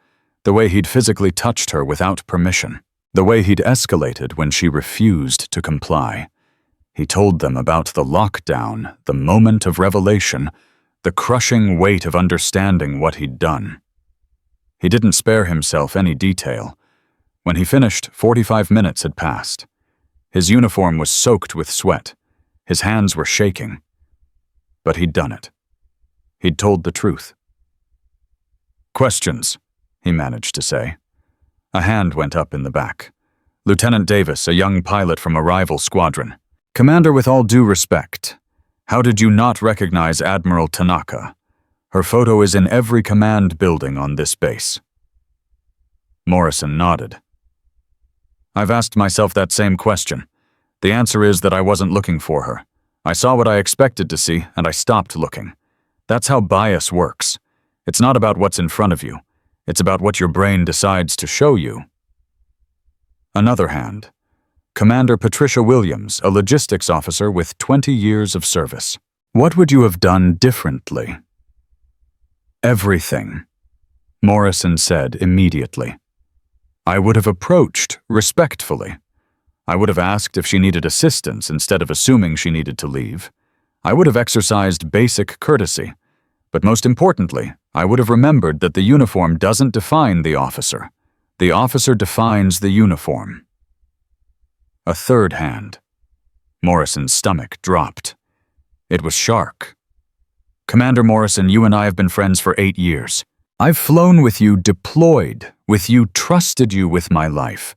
the way he'd physically touched her without permission, the way he'd escalated when she refused to comply. He told them about the lockdown, the moment of revelation, the crushing weight of understanding what he'd done. He didn't spare himself any detail. When he finished, 45 minutes had passed. His uniform was soaked with sweat. His hands were shaking. But he'd done it. He'd told the truth. Questions, he managed to say. A hand went up in the back. Lieutenant Davis, a young pilot from a rival squadron. Commander, with all due respect, how did you not recognize Admiral Tanaka? Her photo is in every command building on this base. Morrison nodded. I've asked myself that same question. The answer is that I wasn't looking for her. I saw what I expected to see, and I stopped looking. That's how bias works. It's not about what's in front of you. It's about what your brain decides to show you. Another hand. Commander Patricia Williams, a logistics officer with 20 years of service. What would you have done differently? Everything, Morrison said immediately. I would have approached respectfully. I would have asked if she needed assistance instead of assuming she needed to leave. I would have exercised basic courtesy. But most importantly, I would have remembered that the uniform doesn't define the officer. The officer defines the uniform. A third hand. Morrison's stomach dropped. It was Shark. Commander Morrison, you and I have been friends for 8 years. I've flown with you, deployed with you, trusted you with my life.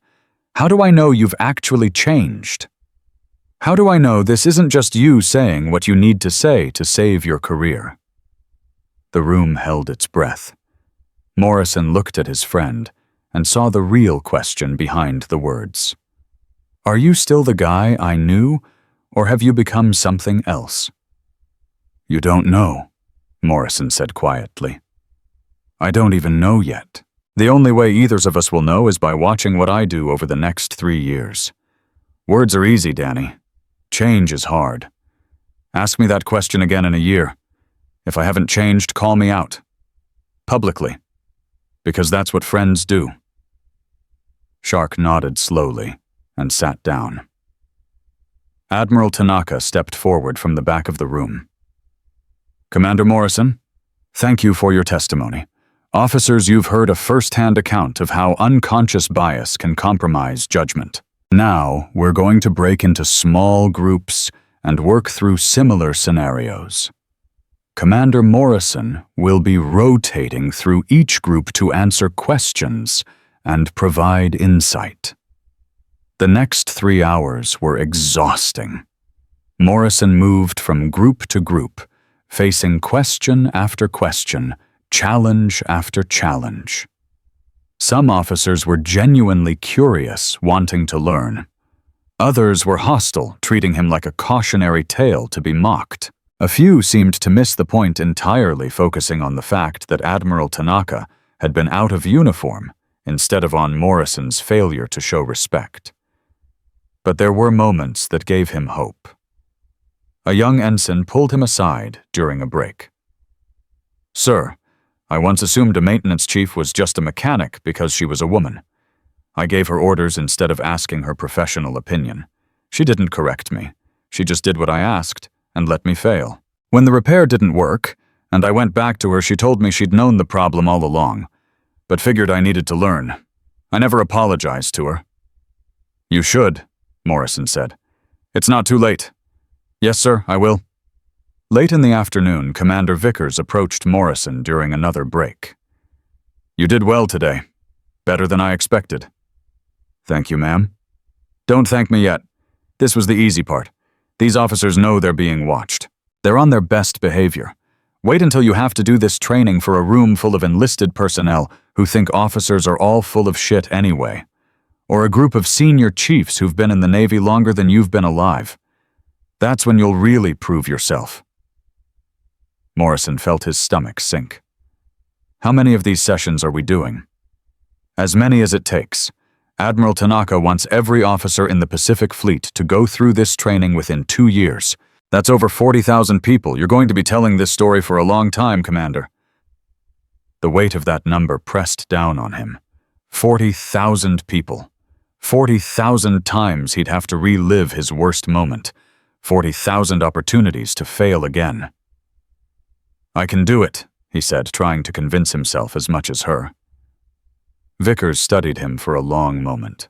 How do I know you've actually changed? How do I know this isn't just you saying what you need to say to save your career? The room held its breath. Morrison looked at his friend and saw the real question behind the words. Are you still the guy I knew, or have you become something else? You don't know, Morrison said quietly. I don't even know yet. The only way either of us will know is by watching what I do over the next 3 years. Words are easy, Danny. Change is hard. Ask me that question again in a year. If I haven't changed, call me out. Publicly. Because that's what friends do. Shark nodded slowly and sat down. Admiral Tanaka stepped forward from the back of the room. Commander Morrison, thank you for your testimony. Officers, you've heard a first-hand account of how unconscious bias can compromise judgment. Now, we're going to break into small groups and work through similar scenarios. Commander Morrison will be rotating through each group to answer questions and provide insight. The next 3 hours were exhausting. Morrison moved from group to group, facing question after question, challenge after challenge. Some officers were genuinely curious, wanting to learn. Others were hostile, treating him like a cautionary tale to be mocked. A few seemed to miss the point entirely, focusing on the fact that Admiral Tanaka had been out of uniform instead of on Morrison's failure to show respect. But there were moments that gave him hope. A young ensign pulled him aside during a break. Sir, I once assumed a maintenance chief was just a mechanic because she was a woman. I gave her orders instead of asking her professional opinion. She didn't correct me. She just did what I asked and let me fail. When the repair didn't work, and I went back to her, she told me she'd known the problem all along, but figured I needed to learn. I never apologized to her. You should, Morrison said. It's not too late. Yes, sir, I will. Late in the afternoon, Commander Vickers approached Morrison during another break. You did well today. Better than I expected. Thank you, ma'am. Don't thank me yet. This was the easy part. These officers know they're being watched. They're on their best behavior. Wait until you have to do this training for a room full of enlisted personnel who think officers are all full of shit anyway. Or a group of senior chiefs who've been in the Navy longer than you've been alive. That's when you'll really prove yourself. Morrison felt his stomach sink. How many of these sessions are we doing? As many as it takes. Admiral Tanaka wants every officer in the Pacific Fleet to go through this training within 2 years. That's over 40,000 people. You're going to be telling this story for a long time, Commander. The weight of that number pressed down on him. 40,000 people. 40,000 times he'd have to relive his worst moment. 40,000 opportunities to fail again. I can do it, he said, trying to convince himself as much as her. Vickers studied him for a long moment.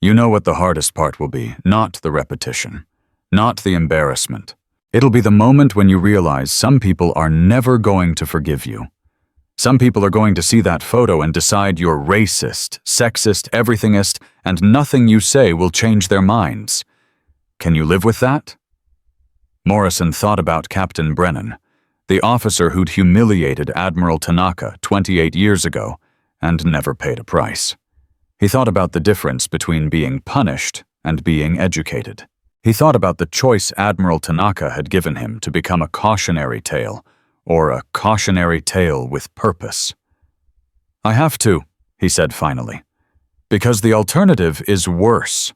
You know what the hardest part will be, not the repetition, not the embarrassment. It'll be the moment when you realize some people are never going to forgive you. Some people are going to see that photo and decide you're racist, sexist, everythingist, and nothing you say will change their minds. Can you live with that? Morrison thought about Captain Brennan, the officer who'd humiliated Admiral Tanaka 28 years ago and never paid a price. He thought about the difference between being punished and being educated. He thought about the choice Admiral Tanaka had given him to become a cautionary tale, or a cautionary tale with purpose. I have to, he said finally, because the alternative is worse.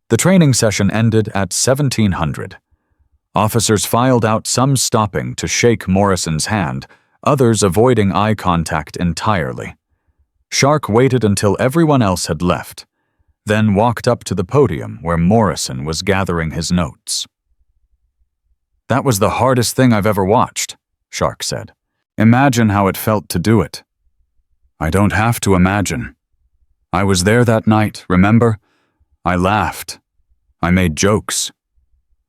The training session ended at 1700. Officers filed out, some stopping to shake Morrison's hand, others avoiding eye contact entirely. Shark waited until everyone else had left, then walked up to the podium where Morrison was gathering his notes. That was the hardest thing I've ever watched, Shark said. Imagine how it felt to do it. I don't have to imagine. I was there that night, remember? I laughed. I made jokes.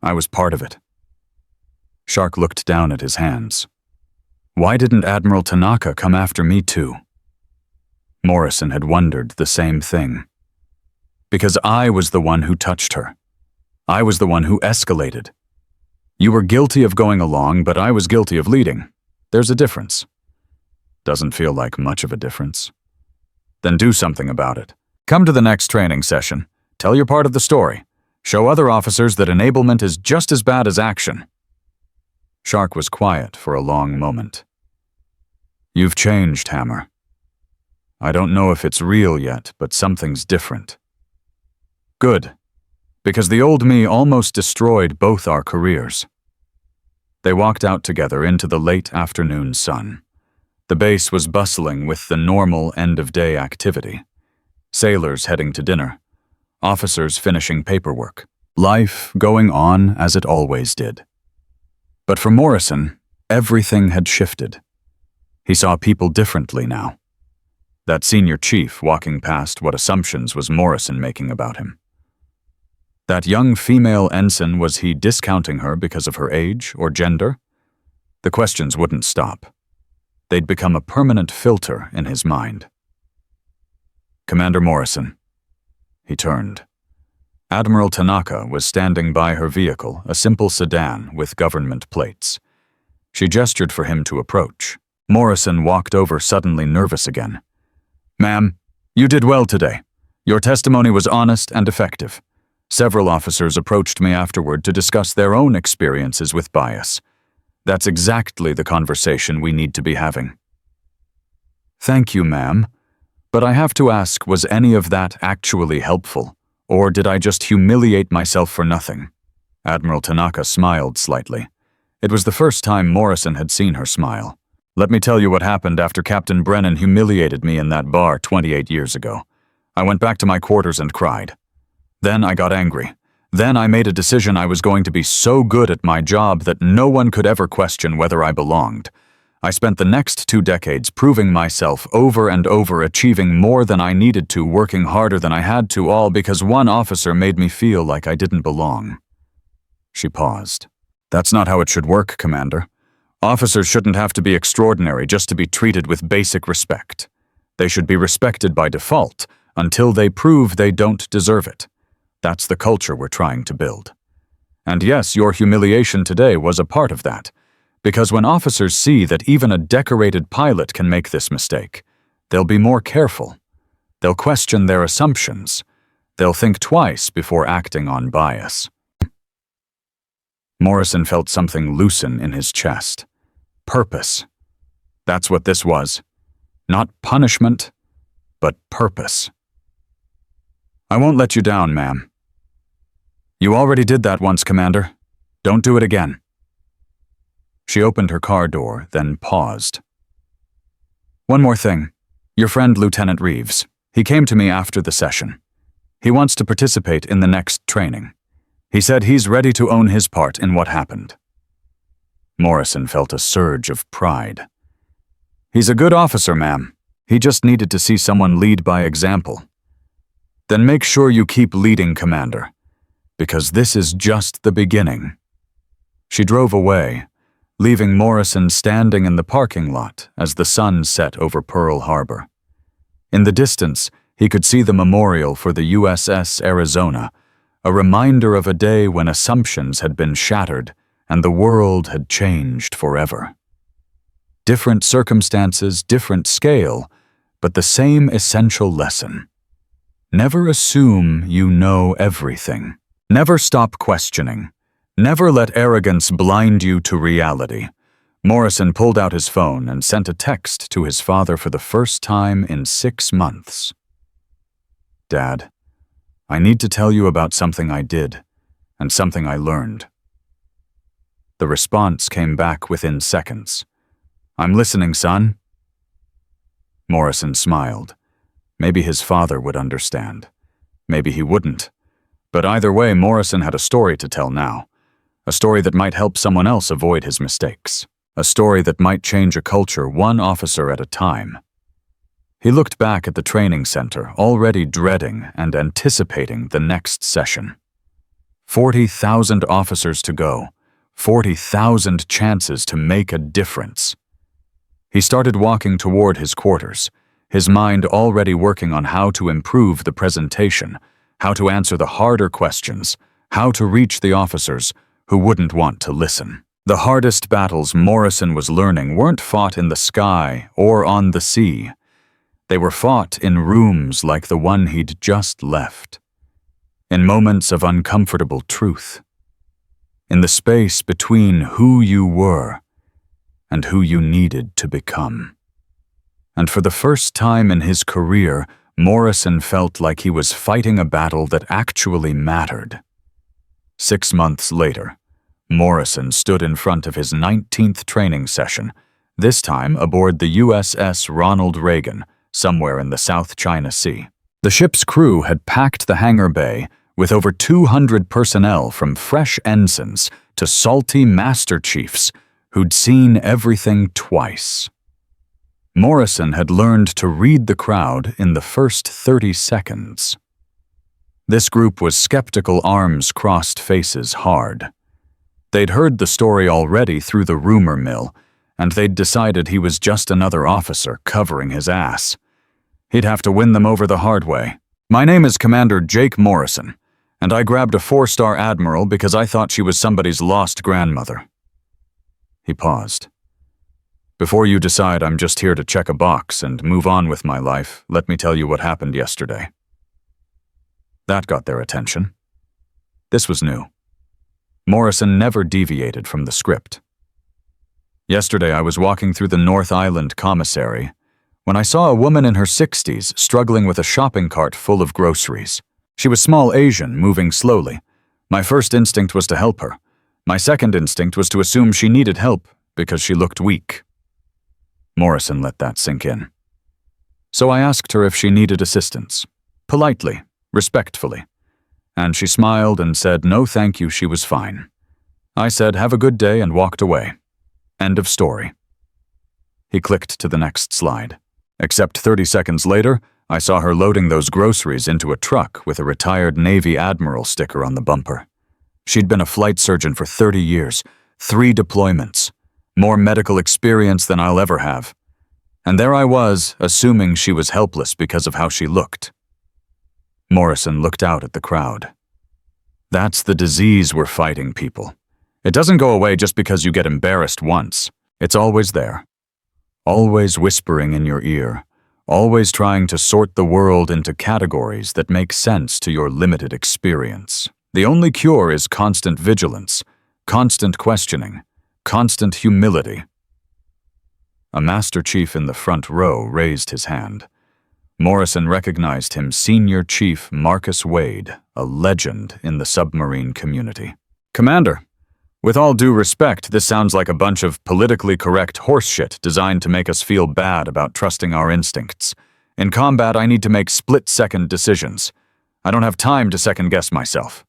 I was part of it. Shark looked down at his hands. Why didn't Admiral Tanaka come after me too? Morrison had wondered the same thing. Because I was the one who touched her. I was the one who escalated. You were guilty of going along, but I was guilty of leading. There's a difference. Doesn't feel like much of a difference. Then do something about it. Come to the next training session. Tell your part of the story. Show other officers that enablement is just as bad as action. Shark was quiet for a long moment. "You've changed, Hammer. I don't know if it's real yet, but something's different." "Good, because the old me almost destroyed both our careers." They walked out together into the late afternoon sun. The base was bustling with the normal end-of-day activity. Sailors heading to dinner, officers finishing paperwork, life going on as it always did. But for Morrison, everything had shifted. He saw people differently now. That senior chief walking past, what assumptions was Morrison making about him? That young female ensign, was he discounting her because of her age or gender? The questions wouldn't stop. They'd become a permanent filter in his mind. "Commander Morrison." He turned. Admiral Tanaka was standing by her vehicle, a simple sedan with government plates. She gestured for him to approach. Morrison walked over, suddenly nervous again. "Ma'am, you did well today. Your testimony was honest and effective. Several officers approached me afterward to discuss their own experiences with bias. That's exactly the conversation we need to be having." "Thank you, ma'am. But I have to ask, was any of that actually helpful? Or did I just humiliate myself for nothing?" Admiral Tanaka smiled slightly. It was the first time Morrison had seen her smile. "Let me tell you what happened after Captain Brennan humiliated me in that bar 28 years ago. I went back to my quarters and cried. Then I got angry. Then I made a decision I was going to be so good at my job that no one could ever question whether I belonged. I spent the next 2 decades proving myself over and over, achieving more than I needed to, working harder than I had to, all because one officer made me feel like I didn't belong." She paused. "That's not how it should work, Commander. Officers shouldn't have to be extraordinary just to be treated with basic respect. They should be respected by default until they prove they don't deserve it. That's the culture we're trying to build. And yes, your humiliation today was a part of that. Because when officers see that even a decorated pilot can make this mistake, they'll be more careful. They'll question their assumptions. They'll think twice before acting on bias." Morrison felt something loosen in his chest. Purpose. That's what this was. Not punishment, but purpose. "I won't let you down, ma'am." "You already did that once, Commander. Don't do it again." She opened her car door, then paused. "One more thing. Your friend Lieutenant Reeves. He came to me after the session. He wants to participate in the next training. He said he's ready to own his part in what happened." Morrison felt a surge of pride. "He's a good officer, ma'am. He just needed to see someone lead by example." "Then make sure you keep leading, Commander, because this is just the beginning." She drove away, leaving Morrison standing in the parking lot as the sun set over Pearl Harbor. In the distance, he could see the memorial for the USS Arizona, a reminder of a day when assumptions had been shattered and the world had changed forever. Different circumstances, different scale, but the same essential lesson. Never assume you know everything. Never stop questioning. Never let arrogance blind you to reality. Morrison pulled out his phone and sent a text to his father for the first time in 6 months. "Dad, I need to tell you about something I did and something I learned." The response came back within seconds. "I'm listening, son." Morrison smiled. Maybe his father would understand. Maybe he wouldn't. But either way, Morrison had a story to tell now. A story that might help someone else avoid his mistakes. A story that might change a culture one officer at a time. He looked back at the training center, already dreading and anticipating the next session. 40,000 officers to go. 40,000 chances to make a difference. He started walking toward his quarters, his mind already working on how to improve the presentation, how to answer the harder questions, how to reach the officers who wouldn't want to listen. The hardest battles Morrison was learning weren't fought in the sky or on the sea. They were fought in rooms like the one he'd just left. In moments of uncomfortable truth. in the space between who you were and who you needed to become. And for the first time in his career, Morrison felt like he was fighting a battle that actually mattered. 6 months later, Morrison stood in front of his 19th training session, this time aboard the USS Ronald Reagan, somewhere in the South China Sea. The ship's crew had packed the hangar bay with over 200 personnel, from fresh ensigns to salty master chiefs who'd seen everything twice. Morrison had learned to read the crowd in the first 30 seconds. This group was skeptical, arms crossed, faces hard. They'd heard the story already through the rumor mill, and they'd decided he was just another officer covering his ass. He'd have to win them over the hard way. "My name is Commander Jake Morrison, and I grabbed a 4-star admiral because I thought she was somebody's lost grandmother." He paused. "Before you decide I'm just here to check a box and move on with my life, let me tell you what happened yesterday." That got their attention. This was new. Morrison never deviated from the script. "Yesterday I was walking through the North Island commissary when I saw a woman in her 60s struggling with a shopping cart full of groceries. She was small Asian, moving slowly. My first instinct was to help her. My second instinct was to assume she needed help because she looked weak." Morrison let that sink in. "So I asked her if she needed assistance, politely, respectfully, and she smiled and said no thank you, she was fine. I said have a good day and walked away. End of story." He clicked to the next slide. Except 30 seconds later, I saw her loading those groceries into a truck with a retired Navy admiral sticker on the bumper. She'd been a flight surgeon for 30 years, 3 deployments, more medical experience than I'll ever have. And there I was, assuming she was helpless because of how she looked. Morrison looked out at the crowd. "That's the disease we're fighting, people. It doesn't go away just because you get embarrassed once. It's always there. Always whispering in your ear. Always trying to sort the world into categories that make sense to your limited experience. The only cure is constant vigilance, constant questioning, constant humility." A Master Chief in the front row raised his hand. Morrison recognized him, Senior Chief Marcus Wade, a legend in the submarine community. "Commander, with all due respect, this sounds like a bunch of politically correct horseshit designed to make us feel bad about trusting our instincts. In combat, I need to make split-second decisions. I don't have time to second-guess myself."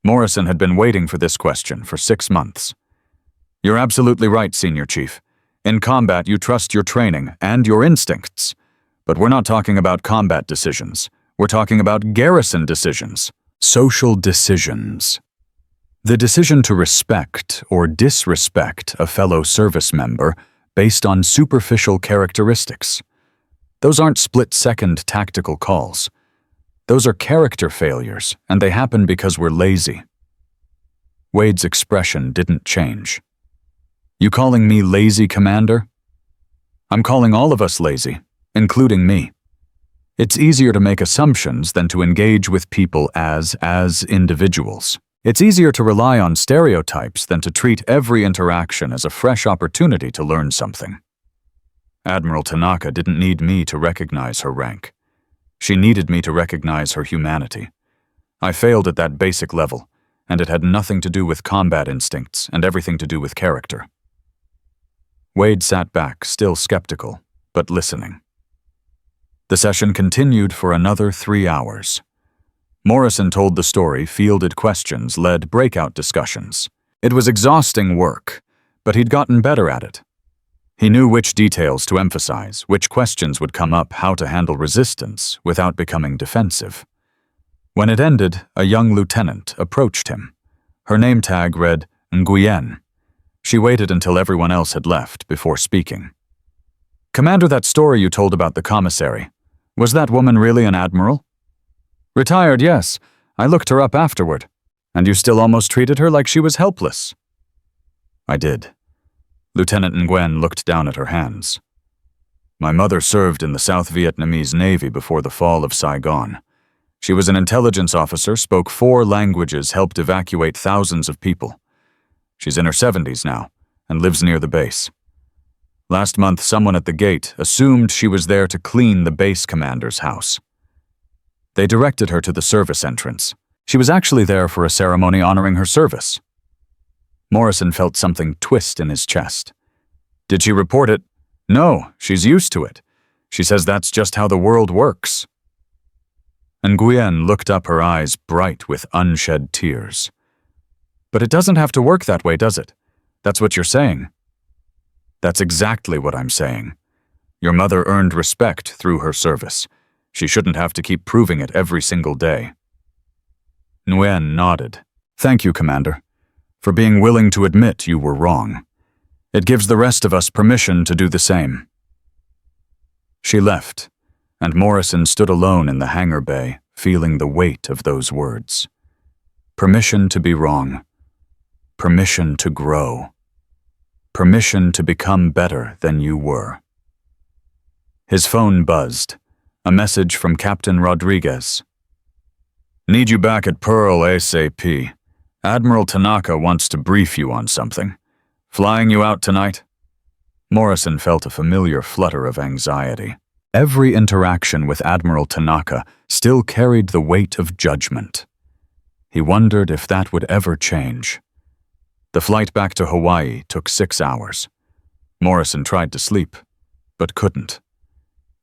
Morrison had been waiting for this question for 6 months. "You're absolutely right, Senior Chief. In combat, you trust your training and your instincts. But we're not talking about combat decisions. We're talking about garrison decisions. Social decisions. The decision to respect or disrespect a fellow service member based on superficial characteristics. Those aren't split-second tactical calls. Those are character failures, and they happen because we're lazy." Wade's expression didn't change. "You calling me lazy, Commander?" "I'm calling all of us lazy, including me. It's easier to make assumptions than to engage with people as individuals. It's easier to rely on stereotypes than to treat every interaction as a fresh opportunity to learn something." Admiral Tanaka didn't need me to recognize her rank. She needed me to recognize her humanity. I failed at that basic level, and it had nothing to do with combat instincts and everything to do with character. Wade sat back, still skeptical, but listening. The session continued for another 3 hours. Morrison told the story, fielded questions, led breakout discussions. It was exhausting work, but he'd gotten better at it. He knew which details to emphasize, which questions would come up, how to handle resistance without becoming defensive. When it ended, a young lieutenant approached him. Her name tag read Nguyen. She waited until everyone else had left before speaking. "Commander, that story you told about the commissary, was that woman really an admiral?" "Retired, yes. I looked her up afterward. And you still almost treated her like she was helpless." "I did." Lieutenant Nguyen looked down at her hands. "My mother served in the South Vietnamese Navy before the fall of Saigon. She was an intelligence officer, spoke 4 languages, helped evacuate thousands of people. She's in her 70s now and lives near the base. Last month, someone at the gate assumed she was there to clean the base commander's house. They directed her to the service entrance. She was actually there for a ceremony honoring her service. Morrison felt something twist in his chest. Did she report it? No, she's used to it. She says that's just how the world works. Nguyen looked up, her eyes bright with unshed tears. But it doesn't have to work that way, does it? That's what you're saying. That's exactly what I'm saying. Your mother earned respect through her service. She shouldn't have to keep proving it every single day. Nguyen nodded. Thank you, Commander, for being willing to admit you were wrong. It gives the rest of us permission to do the same. She left, and Morrison stood alone in the hangar bay, feeling the weight of those words. Permission to be wrong. Permission to grow. Permission to become better than you were. His phone buzzed. A message from Captain Rodriguez. Need you back at Pearl ASAP. Admiral Tanaka wants to brief you on something. Flying you out tonight? Morrison felt a familiar flutter of anxiety. Every interaction with Admiral Tanaka still carried the weight of judgment. He wondered if that would ever change. The flight back to Hawaii took 6 hours. Morrison tried to sleep, but couldn't.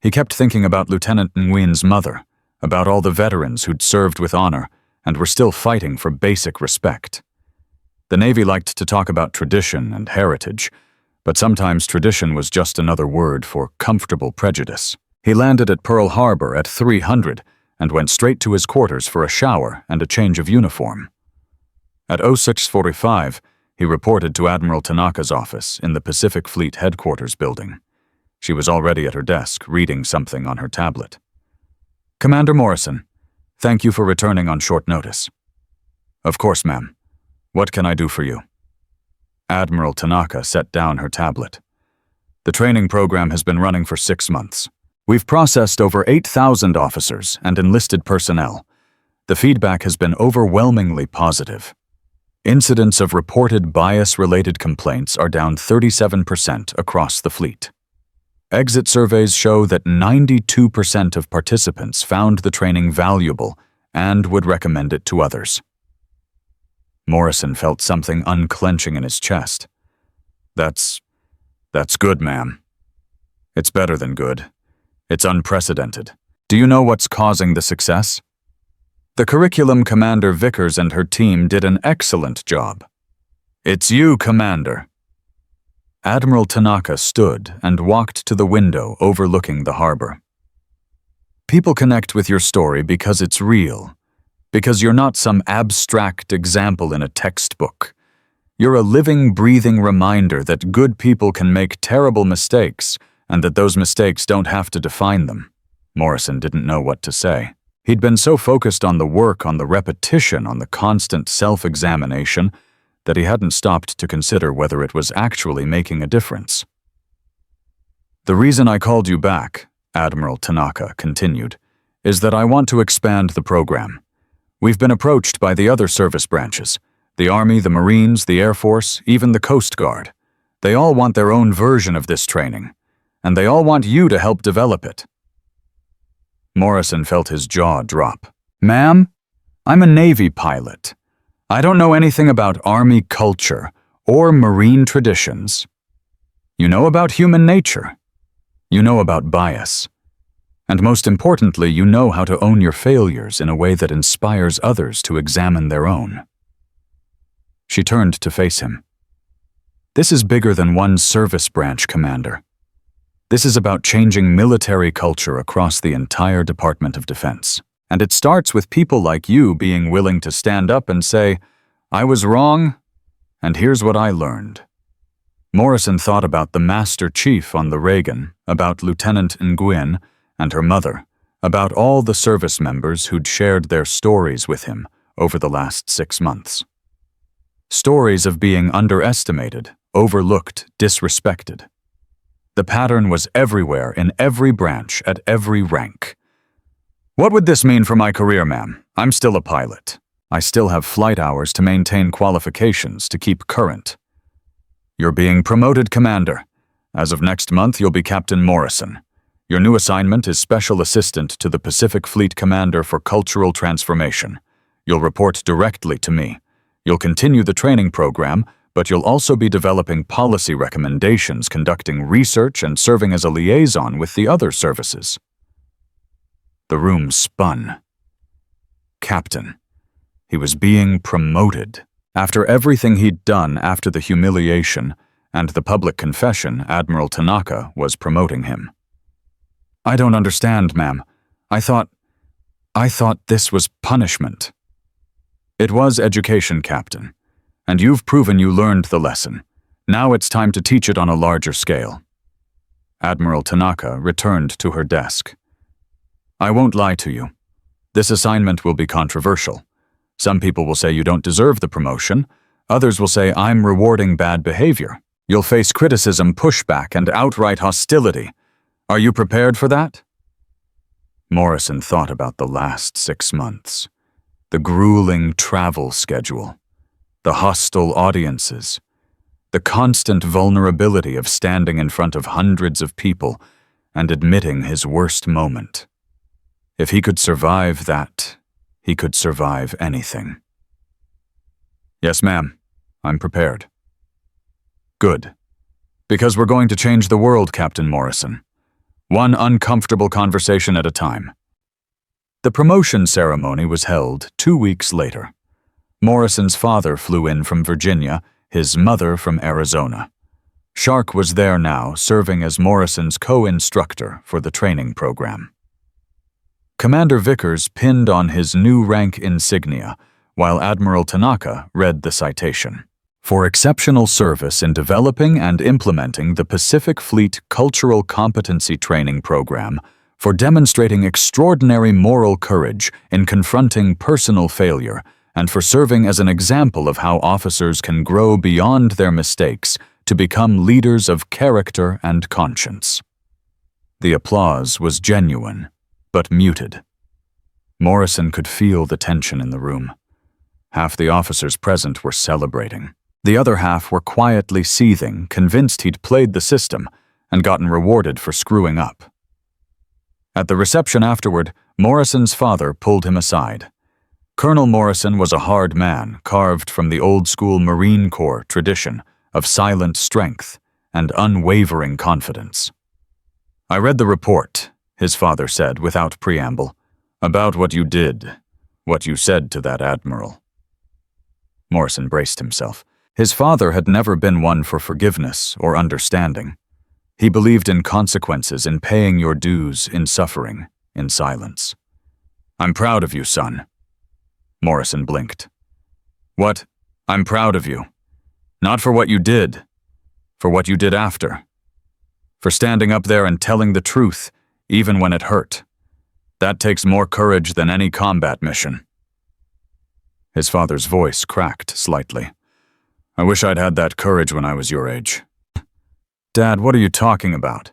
He kept thinking about Lieutenant Nguyen's mother, about all the veterans who'd served with honor and were still fighting for basic respect. The Navy liked to talk about tradition and heritage, but sometimes tradition was just another word for comfortable prejudice. He landed at Pearl Harbor at 300 and went straight to his quarters for a shower and a change of uniform. At 0645, he reported to Admiral Tanaka's office in the Pacific Fleet Headquarters building. She was already at her desk, reading something on her tablet. Commander Morrison, thank you for returning on short notice. Of course, ma'am. What can I do for you? Admiral Tanaka set down her tablet. The training program has been running for 6 months. We've processed over 8,000 officers and enlisted personnel. The feedback has been overwhelmingly positive. Incidents of reported bias-related complaints are down 37% across the fleet. Exit surveys show that 92% of participants found the training valuable and would recommend it to others. Morrison felt something unclenching in his chest. That's good, ma'am. It's better than good. It's unprecedented. Do you know what's causing the success? The curriculum Commander Vickers and her team did an excellent job. It's you, Commander. Admiral Tanaka stood and walked to the window overlooking the harbor. People connect with your story because it's real, because you're not some abstract example in a textbook. You're a living, breathing reminder that good people can make terrible mistakes and that those mistakes don't have to define them. Morrison didn't know what to say. He'd been so focused on the work, on the repetition, on the constant self-examination, that he hadn't stopped to consider whether it was actually making a difference. The reason I called you back, Admiral Tanaka continued, is that I want to expand the program. We've been approached by the other service branches, the Army, the Marines, the Air Force, even the Coast Guard. They all want their own version of this training, and they all want you to help develop it. Morrison felt his jaw drop. Ma'am, I'm a Navy pilot. I don't know anything about Army culture or Marine traditions. You know about human nature. You know about bias. And most importantly, you know how to own your failures in a way that inspires others to examine their own. She turned to face him. This is bigger than one service branch, Commander. This is about changing military culture across the entire Department of Defense. And it starts with people like you being willing to stand up and say, I was wrong, and here's what I learned. Morrison thought about the Master Chief on the Reagan, about Lieutenant Nguyen and her mother, about all the service members who'd shared their stories with him over the last 6 months. Stories of being underestimated, overlooked, disrespected. The pattern was everywhere in every branch, at every rank. What would this mean for my career, ma'am? I'm still a pilot. I still have flight hours to maintain qualifications to keep current. You're being promoted, Commander. As of next month, you'll be Captain Morrison. Your new assignment is Special Assistant to the Pacific Fleet Commander for Cultural Transformation. You'll report directly to me. You'll continue the training program, but you'll also be developing policy recommendations, conducting research, and serving as a liaison with the other services. The room spun. Captain. He was being promoted. After everything he'd done after the humiliation and the public confession, Admiral Tanaka was promoting him. I don't understand, ma'am. I thought this was punishment. It was education, Captain. And you've proven you learned the lesson. Now it's time to teach it on a larger scale. Admiral Tanaka returned to her desk. I won't lie to you. This assignment will be controversial. Some people will say you don't deserve the promotion. Others will say I'm rewarding bad behavior. You'll face criticism, pushback, and outright hostility. Are you prepared for that? Morrison thought about the last 6 months. The grueling travel schedule. The hostile audiences. The constant vulnerability of standing in front of hundreds of people and admitting his worst moment. If he could survive that, he could survive anything. Yes, ma'am. I'm prepared. Good. Because we're going to change the world, Captain Morrison. One uncomfortable conversation at a time. The promotion ceremony was held 2 weeks later. Morrison's father flew in from Virginia, his mother from Arizona. Shark was there now, serving as Morrison's co-instructor for the training program. Commander Vickers pinned on his new rank insignia, while Admiral Tanaka read the citation. For exceptional service in developing and implementing the Pacific Fleet Cultural Competency Training Program, for demonstrating extraordinary moral courage in confronting personal failure, and for serving as an example of how officers can grow beyond their mistakes to become leaders of character and conscience. The applause was genuine, but muted. Morrison could feel the tension in the room. Half the officers present were celebrating. The other half were quietly seething, convinced he'd played the system and gotten rewarded for screwing up. At the reception afterward, Morrison's father pulled him aside. Colonel Morrison was a hard man, carved from the old-school Marine Corps tradition of silent strength and unwavering confidence. I read the report, his father said without preamble, about what you did, what you said to that admiral. Morrison braced himself. His father had never been one for forgiveness or understanding. He believed in consequences, in paying your dues, in suffering, in silence. I'm proud of you, son. Morrison blinked. What? I'm proud of you. Not for what you did, for what you did after. For standing up there and telling the truth, even when it hurt. That takes more courage than any combat mission. His father's voice cracked slightly. I wish I'd had that courage when I was your age. Dad, what are you talking about?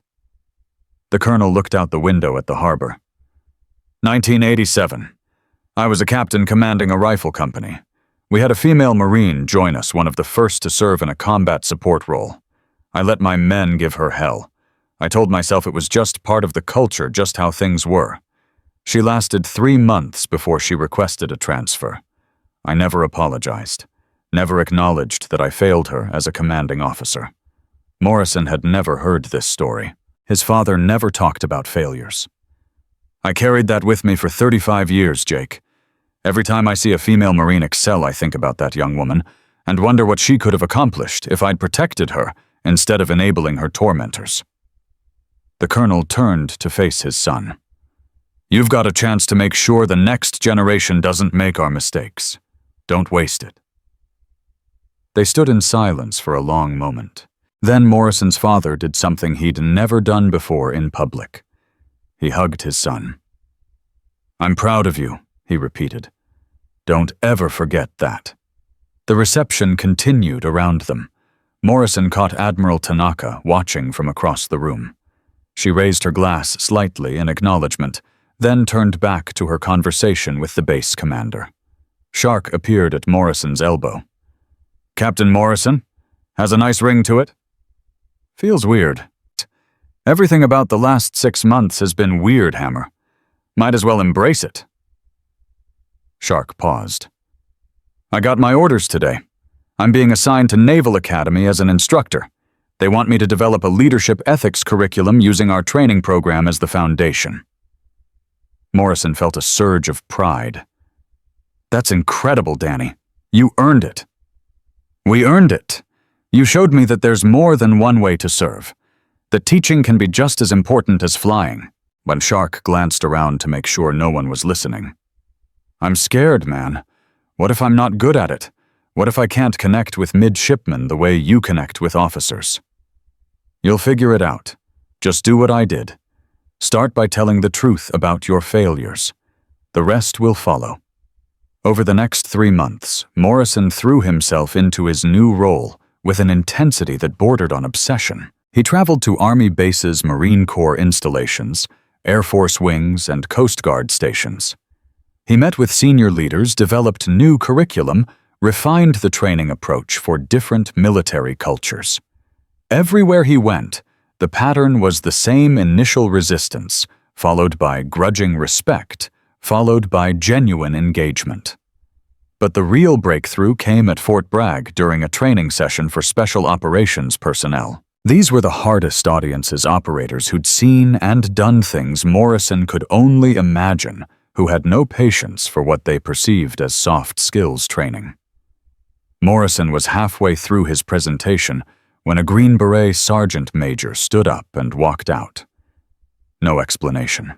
The colonel looked out the window at the harbor. 1987. I was a captain commanding a rifle company. We had a female Marine join us, one of the first to serve in a combat support role. I let my men give her hell. I told myself it was just part of the culture, just how things were. She lasted 3 months before she requested a transfer. I never apologized, never acknowledged that I failed her as a commanding officer. Morrison had never heard this story. His father never talked about failures. I carried that with me for 35 years, Jake. Every time I see a female Marine excel, I think about that young woman and wonder what she could have accomplished if I'd protected her instead of enabling her tormentors. The colonel turned to face his son. You've got a chance to make sure the next generation doesn't make our mistakes. Don't waste it. They stood in silence for a long moment. Then Morrison's father did something he'd never done before in public. He hugged his son. I'm proud of you, he repeated. Don't ever forget that. The reception continued around them. Morrison caught Admiral Tanaka watching from across the room. She raised her glass slightly in acknowledgement, then turned back to her conversation with the base commander. Shark appeared at Morrison's elbow. "Captain Morrison? Has a nice ring to it?" "Feels weird. Everything about the last 6 months has been weird, Hammer. Might as well embrace it." Shark paused. "I got my orders today. I'm being assigned to Naval Academy as an instructor. They want me to develop a leadership ethics curriculum using our training program as the foundation." Morrison felt a surge of pride. "That's incredible, Danny. You earned it." "We earned it. You showed me that there's more than one way to serve. That teaching can be just as important as flying." When Shark glanced around to make sure no one was listening. "I'm scared, man. What if I'm not good at it? What if I can't connect with midshipmen the way you connect with officers?" "You'll figure it out. Just do what I did. Start by telling the truth about your failures. The rest will follow." Over the next 3 months, Morrison threw himself into his new role with an intensity that bordered on obsession. He traveled to Army bases, Marine Corps installations, Air Force wings, and Coast Guard stations. He met with senior leaders, developed new curriculum, refined the training approach for different military cultures. Everywhere he went, the pattern was the same: initial resistance, followed by grudging respect, followed by genuine engagement. But the real breakthrough came at Fort Bragg during a training session for special operations personnel. These were the hardest audiences, operators who'd seen and done things Morrison could only imagine, who had no patience for what they perceived as soft skills training. Morrison was halfway through his presentation when a Green Beret sergeant major stood up and walked out. No explanation.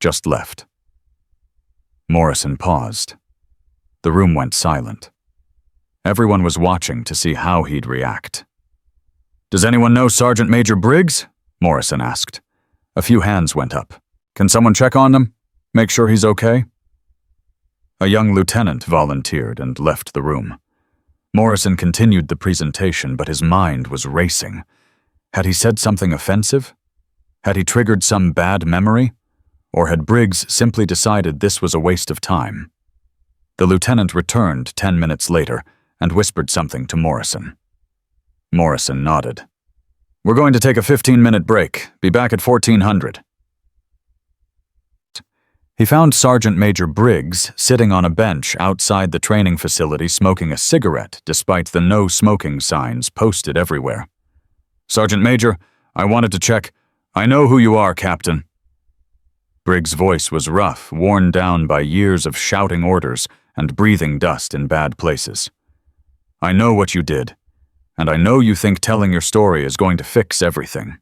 Just left. Morrison paused. The room went silent. Everyone was watching to see how he'd react. "Does anyone know Sergeant Major Briggs?" Morrison asked. A few hands went up. "Can someone check on him? Make sure he's okay?" A young lieutenant volunteered and left the room. Morrison continued the presentation, but his mind was racing. Had he said something offensive? Had he triggered some bad memory? Or had Briggs simply decided this was a waste of time? The lieutenant returned 10 minutes later and whispered something to Morrison. Morrison nodded. "We're going to take a 15-minute break. Be back at 1400. He found Sergeant Major Briggs sitting on a bench outside the training facility smoking a cigarette despite the no smoking signs posted everywhere. "Sergeant Major, I wanted to check. I know who you are, Captain." Briggs' voice was rough, worn down by years of shouting orders and breathing dust in bad places. "I know what you did, and I know you think telling your story is going to fix everything."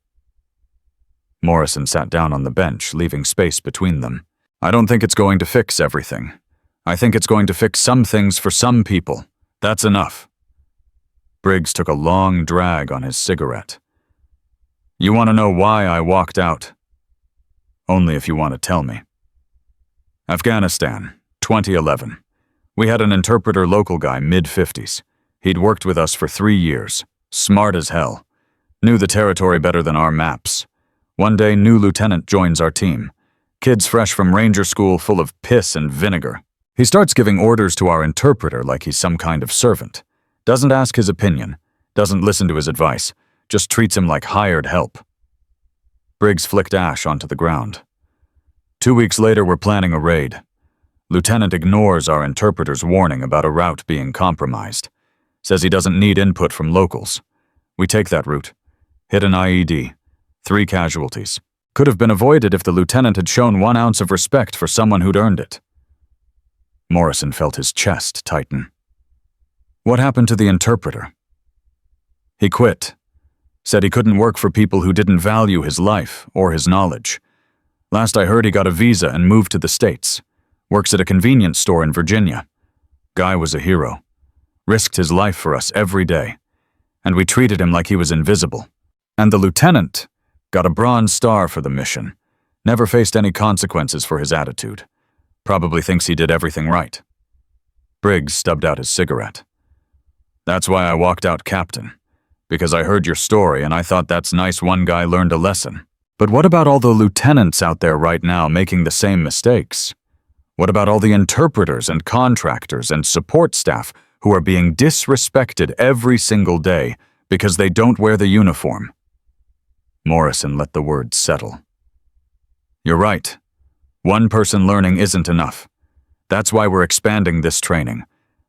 Morrison sat down on the bench, leaving space between them. "I don't think it's going to fix everything. I think it's going to fix some things for some people. That's enough." Briggs took a long drag on his cigarette. "You want to know why I walked out?" "Only if you want to tell me." "Afghanistan, 2011. We had an interpreter, local guy, mid-50s. He'd worked with us for 3 years. Smart as hell. Knew the territory better than our maps. One day, new lieutenant joins our team. Kids fresh from ranger school, full of piss and vinegar. He starts giving orders to our interpreter like he's some kind of servant. Doesn't ask his opinion. Doesn't listen to his advice. Just treats him like hired help." Briggs flicked ash onto the ground. 2 weeks later, we're planning a raid. Lieutenant ignores our interpreter's warning about a route being compromised. Says he doesn't need input from locals. We take that route. Hit an IED. 3 casualties. Could have been avoided if the lieutenant had shown 1 ounce of respect for someone who'd earned it. Morrison felt his chest tighten. "What happened to the interpreter?" "He quit. Said he couldn't work for people who didn't value his life or his knowledge. Last I heard, he got a visa and moved to the States. Works at a convenience store in Virginia. Guy was a hero. Risked his life for us every day. And we treated him like he was invisible. And the lieutenant got a Bronze Star for the mission. Never faced any consequences for his attitude. Probably thinks he did everything right." Briggs stubbed out his cigarette. "That's why I walked out, Captain. Because I heard your story and I thought that's nice one guy learned a lesson. But what about all the lieutenants out there right now making the same mistakes? What about all the interpreters and contractors and support staff who are being disrespected every single day because they don't wear the uniform? Morrison let the words settle. You're right. One person learning isn't enough. That's why we're expanding this training.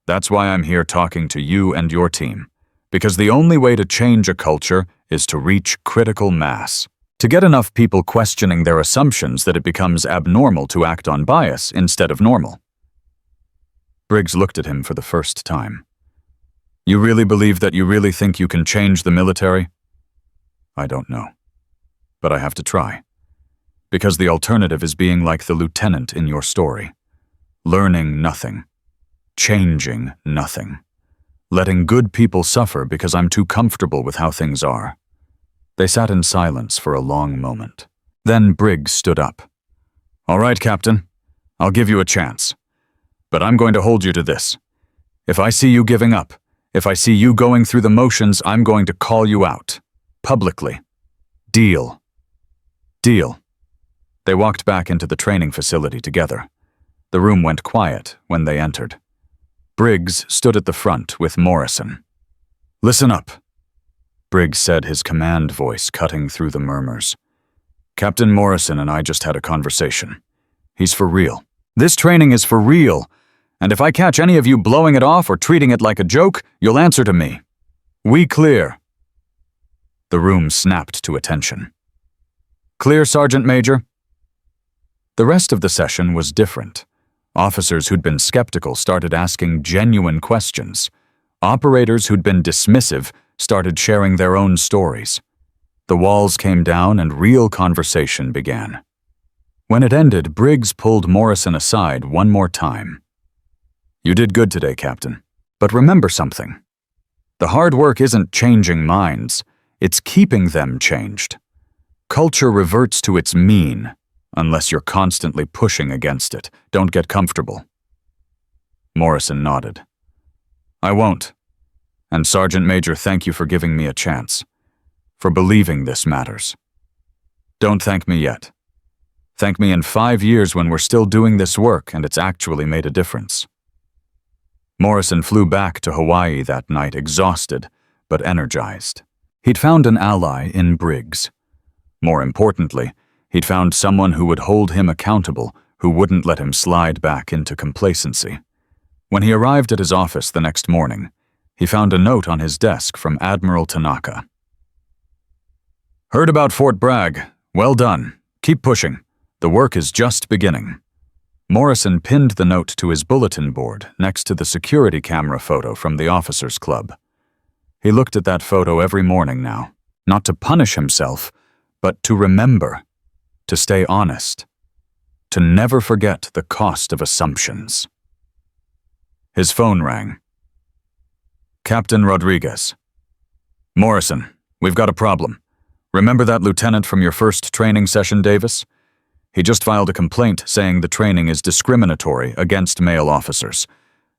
That's why I'm here talking to you and your team. Because the only way to change a culture is to reach critical mass. To get enough people questioning their assumptions that it becomes abnormal to act on bias instead of normal. Briggs looked at him for the first time. You really believe that you really think you can change the military? I don't know. But I have to try. Because the alternative is being like the lieutenant in your story. Learning nothing. Changing nothing. Letting good people suffer because I'm too comfortable with how things are. They sat in silence for a long moment. Then Briggs stood up. All right, Captain. I'll give you a chance. But I'm going to hold you to this. If I see you giving up, if I see you going through the motions, I'm going to call you out. Publicly. Deal. Deal. They walked back into the training facility together. The room went quiet when they entered. Briggs stood at the front with Morrison. Listen up, Briggs said, his command voice cutting through the murmurs. Captain Morrison and I just had a conversation. He's for real. This training is for real, and if I catch any of you blowing it off or treating it like a joke, you'll answer to me. We clear. The room snapped to attention. Clear, Sergeant Major. The rest of the session was different. Officers who'd been skeptical started asking genuine questions. Operators who'd been dismissive started sharing their own stories. The walls came down and real conversation began. When it ended, Briggs pulled Morrison aside one more time. You did good today, Captain. But remember something. The hard work isn't changing minds, it's keeping them changed. Culture reverts to its mean, unless you're constantly pushing against it. Don't get comfortable. Morrison nodded. I won't. And Sergeant Major, thank you for giving me a chance. For believing this matters. Don't thank me yet. Thank me in 5 years when we're still doing this work and it's actually made a difference. Morrison flew back to Hawaii that night exhausted, but energized. He'd found an ally in Briggs. More importantly, he'd found someone who would hold him accountable, who wouldn't let him slide back into complacency. When he arrived at his office the next morning, he found a note on his desk from Admiral Tanaka. Heard about Fort Bragg. Well done. Keep pushing. The work is just beginning. Morrison pinned the note to his bulletin board next to the security camera photo from the officers' club. He looked at that photo every morning now, not to punish himself, but to remember, to stay honest, to never forget the cost of assumptions. His phone rang. Captain Rodriguez. Morrison, we've got a problem. Remember that lieutenant from your first training session, Davis? He just filed a complaint saying the training is discriminatory against male officers.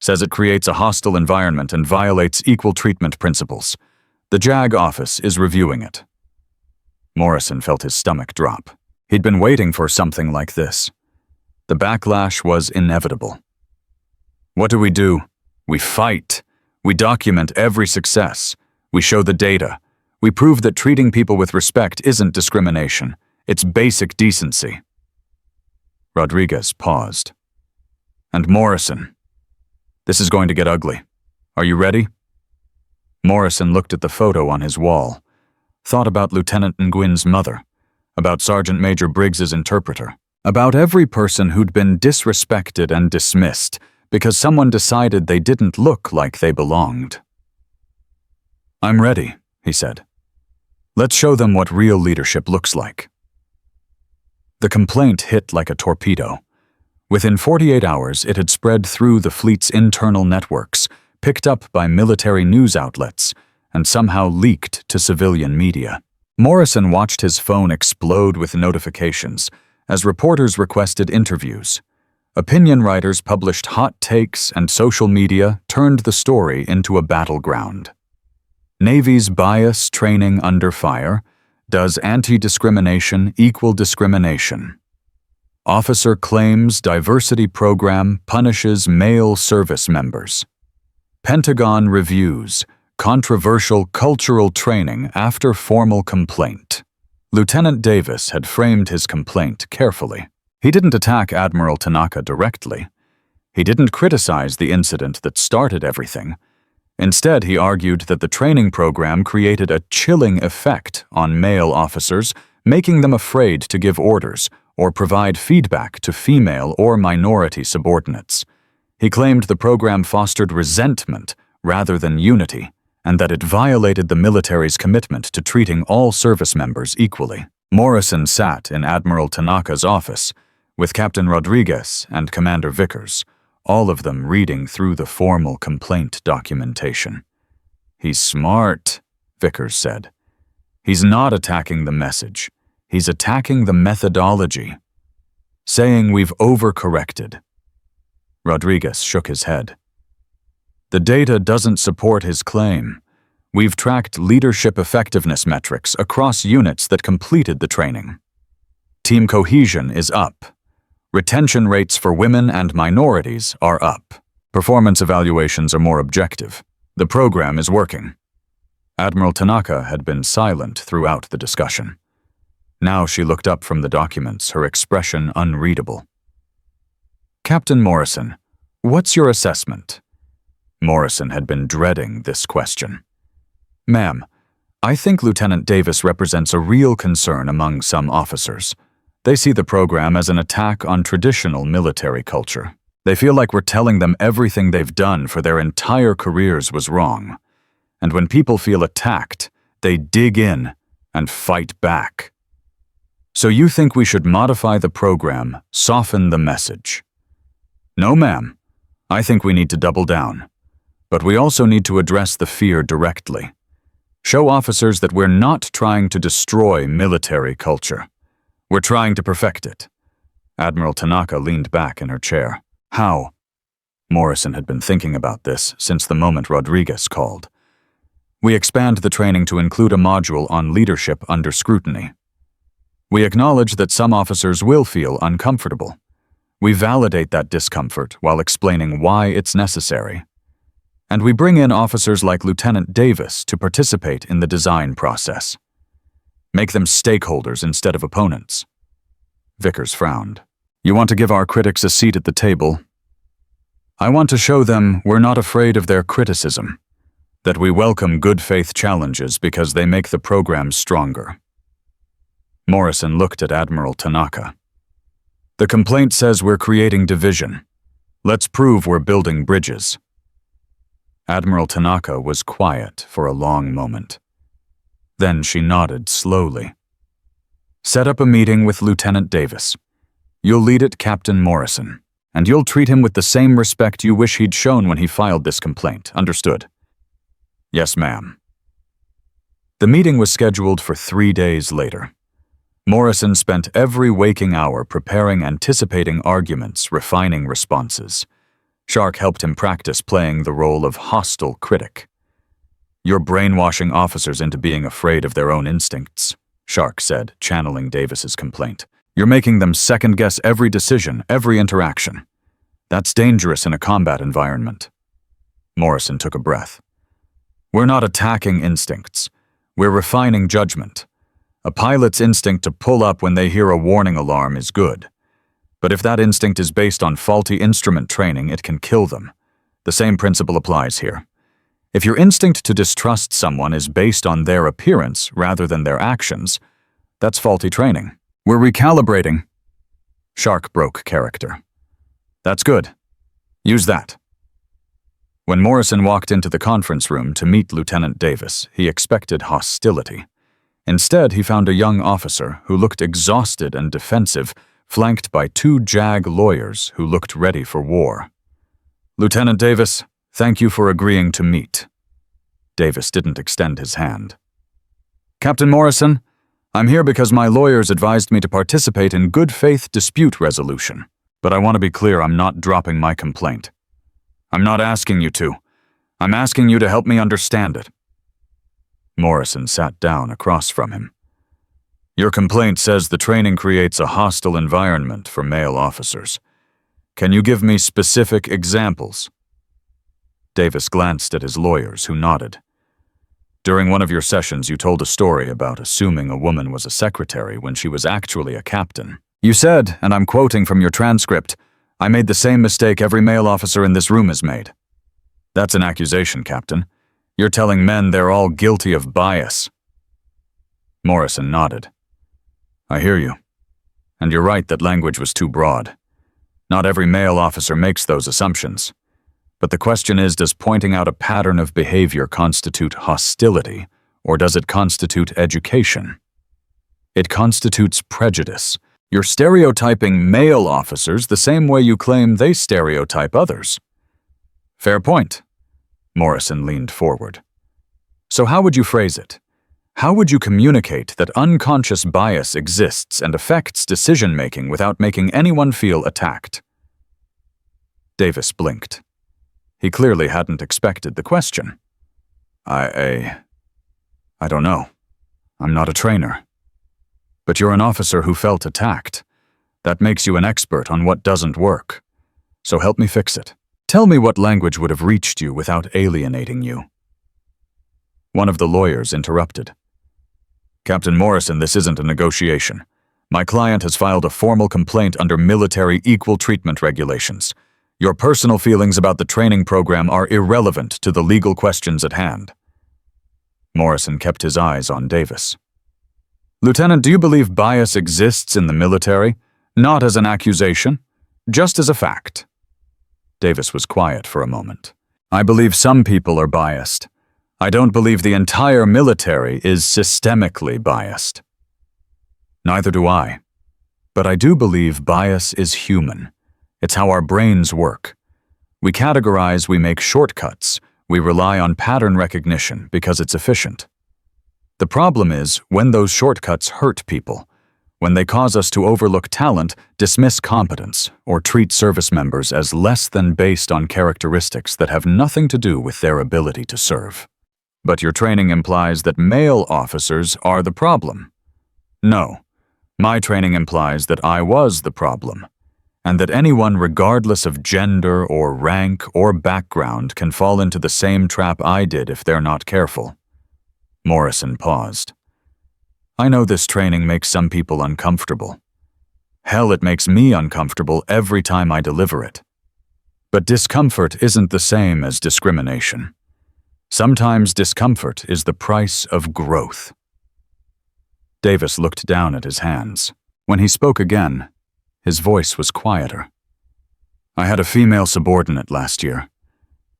Says it creates a hostile environment and violates equal treatment principles. The JAG office is reviewing it. Morrison felt his stomach drop. He'd been waiting for something like this. The backlash was inevitable. What do? We fight. We document every success. We show the data. We prove that treating people with respect isn't discrimination. It's basic decency. Rodriguez paused. And Morrison. This is going to get ugly. Are you ready? Morrison looked at the photo on his wall, thought about Lieutenant Nguyen's mother, about Sergeant Major Briggs's interpreter, about every person who'd been disrespected and dismissed because someone decided they didn't look like they belonged. I'm ready, he said. Let's show them what real leadership looks like. The complaint hit like a torpedo. Within 48 hours, it had spread through the fleet's internal networks, picked up by military news outlets, and somehow leaked to civilian media. Morrison watched his phone explode with notifications as reporters requested interviews. Opinion writers published hot takes, and social media turned the story into a battleground. Navy's bias training under fire, Does anti-discrimination equal discrimination? Officer claims diversity program punishes male service members. Pentagon reviews controversial cultural training after formal complaint. Lieutenant Davis had framed his complaint carefully. He didn't attack Admiral Tanaka directly. He didn't criticize the incident that started everything. Instead, he argued that the training program created a chilling effect on male officers, making them afraid to give orders or provide feedback to female or minority subordinates. He claimed the program fostered resentment rather than unity, and that it violated the military's commitment to treating all service members equally. Morrison sat in Admiral Tanaka's office with Captain Rodriguez and Commander Vickers, all of them reading through the formal complaint documentation. "He's smart," Vickers said. "He's not attacking the message. He's attacking the methodology, saying we've overcorrected." Rodriguez shook his head. "The data doesn't support his claim. We've tracked leadership effectiveness metrics across units that completed the training. Team cohesion is up. Retention rates for women and minorities are up. Performance evaluations are more objective. The program is working." Admiral Tanaka had been silent throughout the discussion. Now she looked up from the documents, her expression unreadable. "Captain Morrison, what's your assessment?" Morrison had been dreading this question. "Ma'am, I think Lieutenant Davis represents a real concern among some officers. They see the program as an attack on traditional military culture. They feel like we're telling them everything they've done for their entire careers was wrong. And when people feel attacked, they dig in and fight back. So you think we should modify the program, soften the message?" "No, ma'am. I think we need to double down. But we also need to address the fear directly. Show officers that we're not trying to destroy military culture. We're trying to perfect it." Admiral Tanaka leaned back in her chair. "How?" Morrison had been thinking about this since the moment Rodriguez called. "We expand the training to include a module on leadership under scrutiny. We acknowledge that some officers will feel uncomfortable. We validate that discomfort while explaining why it's necessary. And we bring in officers like Lieutenant Davis to participate in the design process. Make them stakeholders instead of opponents." Vickers frowned. "You want to give our critics a seat at the table?" "I want to show them we're not afraid of their criticism, that we welcome good faith challenges because they make the program stronger." Morrison looked at Admiral Tanaka. "The complaint says we're creating division. Let's prove we're building bridges." Admiral Tanaka was quiet for a long moment. Then she nodded slowly. "Set up a meeting with Lieutenant Davis. You'll lead it, Captain Morrison, and you'll treat him with the same respect you wish he'd shown when he filed this complaint. Understood?" "Yes, ma'am." The meeting was scheduled for 3 days later. Morrison spent every waking hour preparing anticipating arguments, refining responses. Shark helped him practice playing the role of hostile critic. "You're brainwashing officers into being afraid of their own instincts," Shark said, channeling Davis's complaint. "You're making them second-guess every decision, every interaction. That's dangerous in a combat environment." Morrison took a breath. "We're not attacking instincts. We're refining judgment. A pilot's instinct to pull up when they hear a warning alarm is good. But if that instinct is based on faulty instrument training, it can kill them. The same principle applies here. If your instinct to distrust someone is based on their appearance rather than their actions, that's faulty training. We're recalibrating." Shark broke character. "That's good. Use that." When Morrison walked into the conference room to meet Lieutenant Davis, he expected hostility. Instead, he found a young officer who looked exhausted and defensive, flanked by 2 JAG lawyers who looked ready for war. "Lieutenant Davis, thank you for agreeing to meet." Davis didn't extend his hand. "Captain Morrison, I'm here because my lawyers advised me to participate in good faith dispute resolution, but I want to be clear I'm not dropping my complaint. I'm not asking you to. I'm asking you to help me understand it." Morrison sat down across from him. Your complaint says the training creates a hostile environment for male officers. Can you give me specific examples? Davis glanced at his lawyers, who nodded. During one of your sessions, you told a story about assuming a woman was a secretary when she was actually a captain. You said, and I'm quoting from your transcript, "I made the same mistake every male officer in this room has made." That's an accusation, Captain. You're telling men they're all guilty of bias. Morrison nodded. I hear you. And you're right that language was too broad. Not every male officer makes those assumptions. But the question is, does pointing out a pattern of behavior constitute hostility, or does it constitute education? It constitutes prejudice. You're stereotyping male officers the same way you claim they stereotype others. Fair point. Morrison leaned forward. So how would you phrase it? How would you communicate that unconscious bias exists and affects decision-making without making anyone feel attacked? Davis blinked. He clearly hadn't expected the question. I don't know. I'm not a trainer. But you're an officer who felt attacked. That makes you an expert on what doesn't work. So help me fix it. Tell me what language would have reached you without alienating you. One of the lawyers interrupted. Captain Morrison, this isn't a negotiation. My client has filed a formal complaint under military equal treatment regulations. Your personal feelings about the training program are irrelevant to the legal questions at hand. Morrison kept his eyes on Davis. Lieutenant, do you believe bias exists in the military? Not as an accusation, just as a fact. Davis was quiet for a moment. I believe some people are biased. I don't believe the entire military is systemically biased. Neither do I. But I do believe bias is human. It's how our brains work. We categorize, we make shortcuts, we rely on pattern recognition because it's efficient. The problem is when those shortcuts hurt people, when they cause us to overlook talent, dismiss competence, or treat service members as less than based on characteristics that have nothing to do with their ability to serve. But your training implies that male officers are the problem. No, my training implies that I was the problem, and that anyone regardless of gender or rank or background can fall into the same trap I did if they're not careful. Morrison paused. I know this training makes some people uncomfortable. Hell, it makes me uncomfortable every time I deliver it. But discomfort isn't the same as discrimination. Sometimes discomfort is the price of growth. Davis looked down at his hands. When he spoke again, his voice was quieter. I had a female subordinate last year.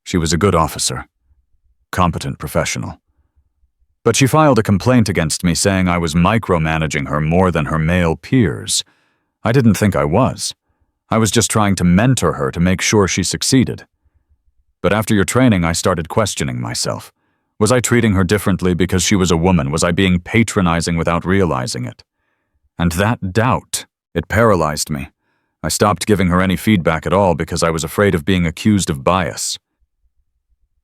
She was a good officer, competent professional. But she filed a complaint against me saying I was micromanaging her more than her male peers. I didn't think I was. I was just trying to mentor her to make sure she succeeded. But after your training, I started questioning myself. Was I treating her differently because she was a woman? Was I being patronizing without realizing it? And that doubt, it paralyzed me. I stopped giving her any feedback at all because I was afraid of being accused of bias.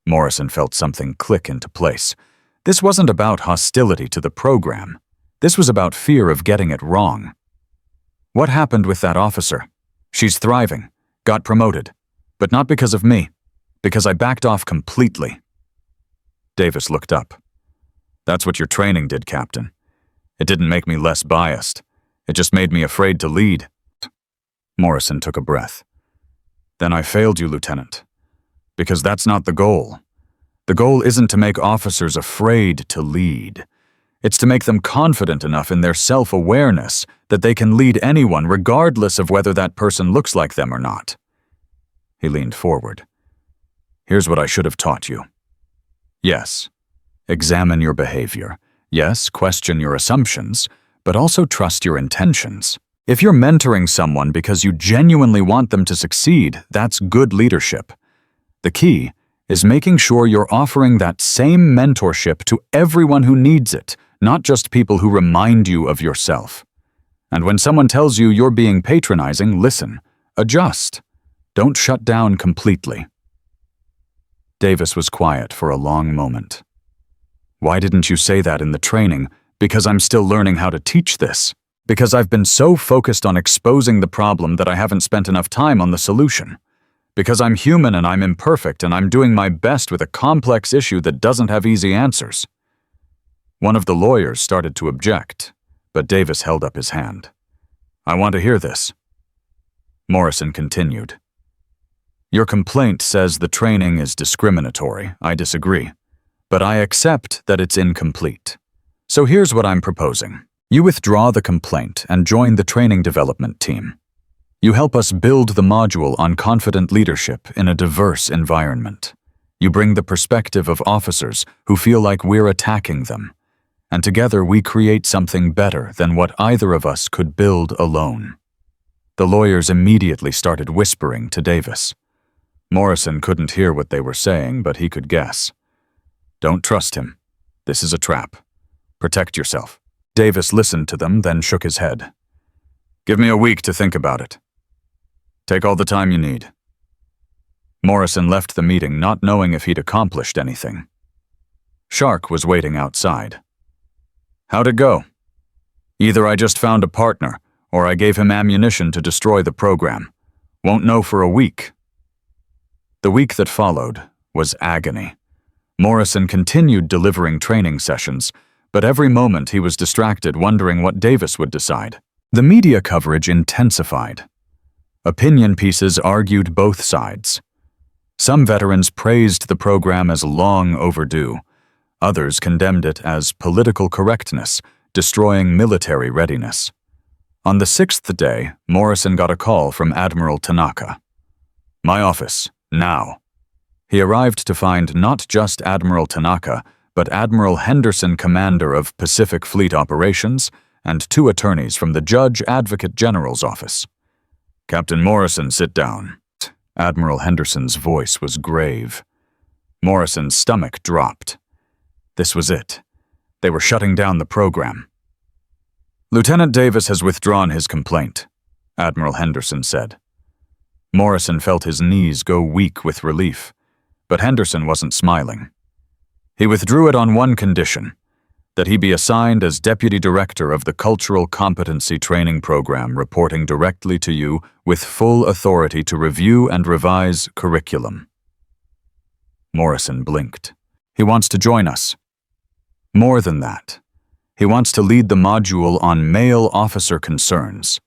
Morrison felt something click into place. This wasn't about hostility to the program. This was about fear of getting it wrong. What happened with that officer? She's thriving, got promoted, but not because of me, because I backed off completely. Davis looked up. That's what your training did, Captain. It didn't make me less biased. It just made me afraid to lead. Morrison took a breath. Then I failed you, Lieutenant. Because that's not the goal. The goal isn't to make officers afraid to lead. It's to make them confident enough in their self-awareness that they can lead anyone regardless of whether that person looks like them or not. He leaned forward. Here's what I should have taught you. Yes, examine your behavior. Yes, question your assumptions, but also trust your intentions. If you're mentoring someone because you genuinely want them to succeed, that's good leadership. The key is making sure you're offering that same mentorship to everyone who needs it, not just people who remind you of yourself. And when someone tells you you're being patronizing, listen, adjust. Don't shut down completely. Davis was quiet for a long moment. Why didn't you say that in the training? Because I'm still learning how to teach this. Because I've been so focused on exposing the problem that I haven't spent enough time on the solution. Because I'm human and I'm imperfect and I'm doing my best with a complex issue that doesn't have easy answers. One of the lawyers started to object, but Davis held up his hand. I want to hear this. Morrison continued. Your complaint says the training is discriminatory. I disagree. But I accept that it's incomplete. So here's what I'm proposing. You withdraw the complaint and join the training development team. You help us build the module on confident leadership in a diverse environment. You bring the perspective of officers who feel like we're attacking them. And together we create something better than what either of us could build alone. The lawyers immediately started whispering to Davis. Morrison couldn't hear what they were saying, but he could guess. Don't trust him. This is a trap. Protect yourself. Davis listened to them, then shook his head. Give me a week to think about it. Take all the time you need. Morrison left the meeting not knowing if he'd accomplished anything. Shark was waiting outside. How'd it go? Either I just found a partner, or I gave him ammunition to destroy the program. Won't know for a week. The week that followed was agony. Morrison continued delivering training sessions, but every moment he was distracted wondering what Davis would decide. The media coverage intensified. Opinion pieces argued both sides. Some veterans praised the program as long overdue. Others condemned it as political correctness, destroying military readiness. On the 6th day, Morrison got a call from Admiral Tanaka. My office, now. He arrived to find not just Admiral Tanaka, but Admiral Henderson, commander of Pacific Fleet Operations, and 2 attorneys from the Judge Advocate General's office. Captain Morrison, sit down. Admiral Henderson's voice was grave. Morrison's stomach dropped. This was it. They were shutting down the program. Lieutenant Davis has withdrawn his complaint, Admiral Henderson said. Morrison felt his knees go weak with relief, but Henderson wasn't smiling. He withdrew it on one condition, that he be assigned as Deputy Director of the Cultural Competency Training Program, reporting directly to you with full authority to review and revise curriculum. Morrison blinked. He wants to join us. More than that, he wants to lead the module on male officer concerns.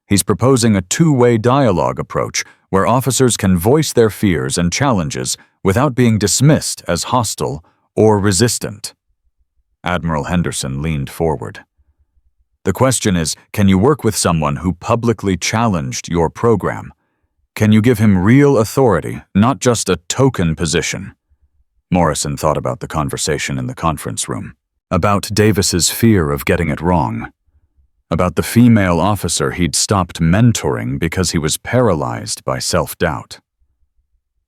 He's proposing a 2-way dialogue approach where officers can voice their fears and challenges without being dismissed as hostile or resistant. Admiral Henderson leaned forward. The question is, can you work with someone who publicly challenged your program? Can you give him real authority, not just a token position? Morrison thought about the conversation in the conference room, about Davis's fear of getting it wrong, about the female officer he'd stopped mentoring because he was paralyzed by self-doubt.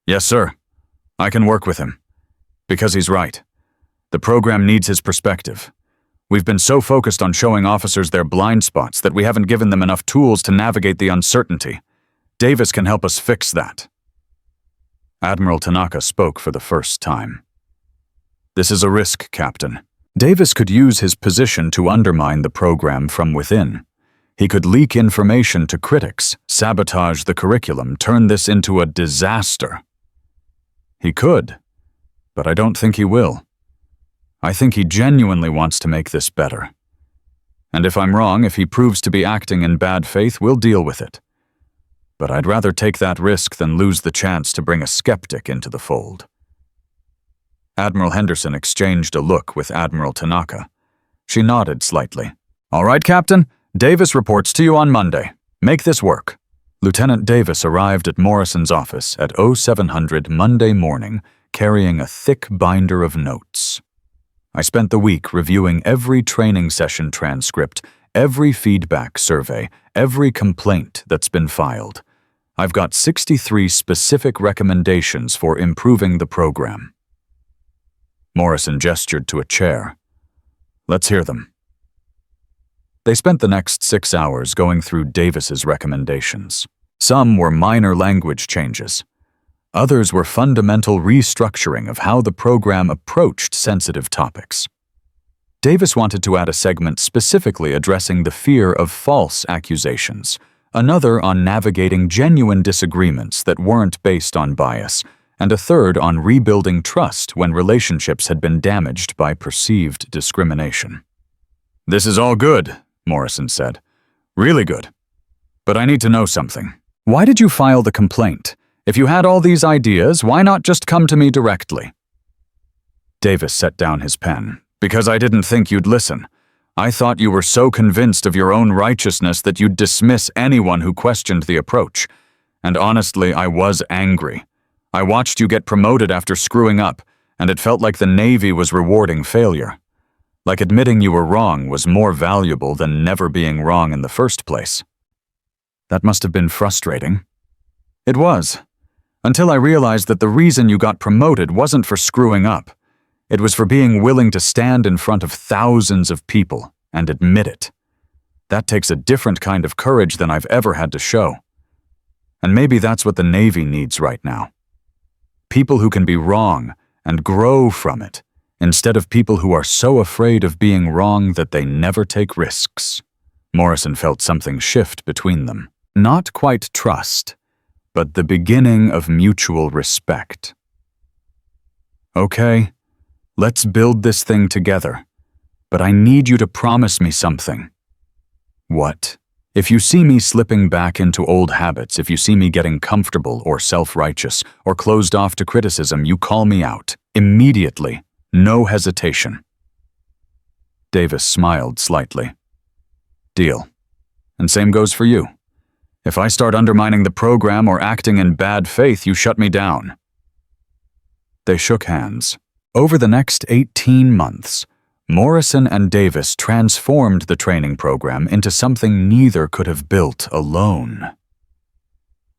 Yes, sir. I can work with him. Because he's right. The program needs his perspective. We've been so focused on showing officers their blind spots that we haven't given them enough tools to navigate the uncertainty. Davis can help us fix that. Admiral Tanaka spoke for the first time. This is a risk, Captain. Davis could use his position to undermine the program from within. He could leak information to critics, sabotage the curriculum, turn this into a disaster. He could, but I don't think he will. I think he genuinely wants to make this better. And if I'm wrong, if he proves to be acting in bad faith, we'll deal with it. But I'd rather take that risk than lose the chance to bring a skeptic into the fold. Admiral Henderson exchanged a look with Admiral Tanaka. She nodded slightly. All right, Captain. Davis reports to you on Monday. Make this work. Lieutenant Davis arrived at Morrison's office at 0700 Monday morning, carrying a thick binder of notes. I spent the week reviewing every training session transcript, every feedback survey, every complaint that's been filed. I've got 63 specific recommendations for improving the program. Morrison gestured to a chair. Let's hear them. They spent the next 6 hours going through Davis's recommendations. Some were minor language changes. Others were fundamental restructuring of how the program approached sensitive topics. Davis wanted to add a segment specifically addressing the fear of false accusations, another on navigating genuine disagreements that weren't based on bias, and a third on rebuilding trust when relationships had been damaged by perceived discrimination. "This is all good," Morrison said. "Really good. But I need to know something. Why did you file the complaint? If you had all these ideas, why not just come to me directly?" Davis set down his pen. "Because I didn't think you'd listen. I thought you were so convinced of your own righteousness that you'd dismiss anyone who questioned the approach. And honestly, I was angry. I watched you get promoted after screwing up, and it felt like the Navy was rewarding failure. Like admitting you were wrong was more valuable than never being wrong in the first place." "That must have been frustrating." "It was. Until I realized that the reason you got promoted wasn't for screwing up. It was for being willing to stand in front of thousands of people and admit it. That takes a different kind of courage than I've ever had to show. And maybe that's what the Navy needs right now. People who can be wrong and grow from it, instead of people who are so afraid of being wrong that they never take risks." Morrison felt something shift between them. Not quite trust, but the beginning of mutual respect. "Okay, let's build this thing together, but I need you to promise me something." "What?" "If you see me slipping back into old habits, if you see me getting comfortable or self-righteous or closed off to criticism, you call me out. Immediately. No hesitation." Davis smiled slightly. "Deal. And same goes for you. If I start undermining the program or acting in bad faith, you shut me down." They shook hands. Over the next 18 months, Morrison and Davis transformed the training program into something neither could have built alone.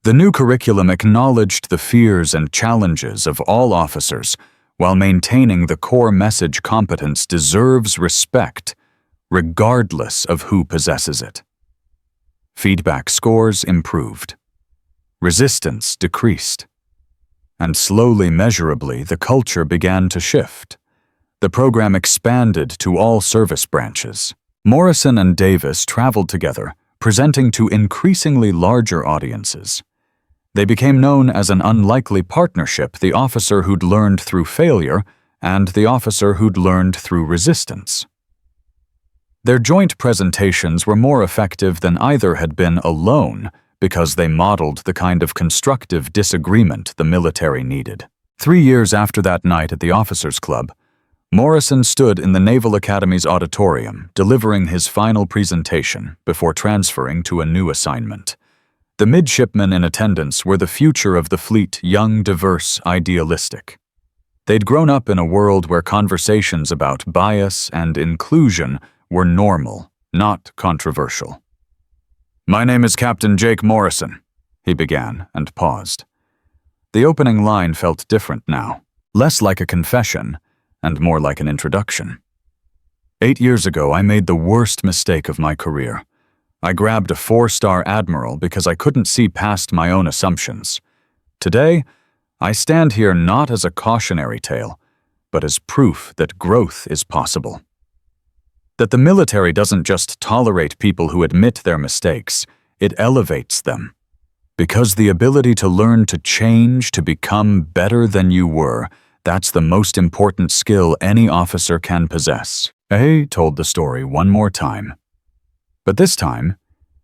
The new curriculum acknowledged the fears and challenges of all officers while maintaining the core message: competence deserves respect, regardless of who possesses it. Feedback scores improved. Resistance decreased. And slowly, measurably, the culture began to shift. The program expanded to all service branches. Morrison and Davis traveled together, presenting to increasingly larger audiences. They became known as an unlikely partnership: the officer who'd learned through failure and the officer who'd learned through resistance. Their joint presentations were more effective than either had been alone because they modeled the kind of constructive disagreement the military needed. 3 years after that night at the Officers' Club, Morrison stood in the Naval Academy's auditorium delivering his final presentation before transferring to a new assignment. The midshipmen in attendance were the future of the fleet: young, diverse, idealistic. They'd grown up in a world where conversations about bias and inclusion were normal, not controversial. "My name is Captain Jake Morrison," he began and paused. The opening line felt different now, less like a confession and more like an introduction. 8 years ago, I made the worst mistake of my career. I grabbed a 4-star admiral because I couldn't see past my own assumptions. Today, I stand here not as a cautionary tale, but as proof that growth is possible. That the military doesn't just tolerate people who admit their mistakes, it elevates them. Because the ability to learn to change, to become better than you were, that's the most important skill any officer can possess. A told the story one more time. But this time,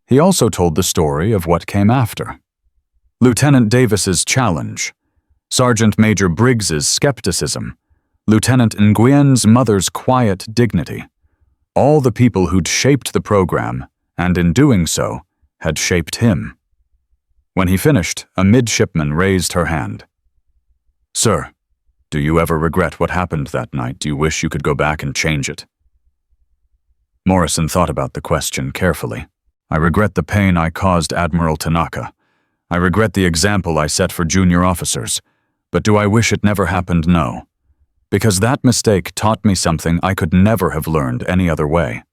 he also told the story of what came after. Lieutenant Davis's challenge, Sergeant Major Briggs's skepticism, Lieutenant Nguyen's mother's quiet dignity. All the people who'd shaped the program, and in doing so, had shaped him. When he finished, a midshipman raised her hand. "Sir, do you ever regret what happened that night? Do you wish you could go back and change it?" Morrison thought about the question carefully. "I regret the pain I caused Admiral Tanaka. I regret the example I set for junior officers. But do I wish it never happened? No. Because that mistake taught me something I could never have learned any other way.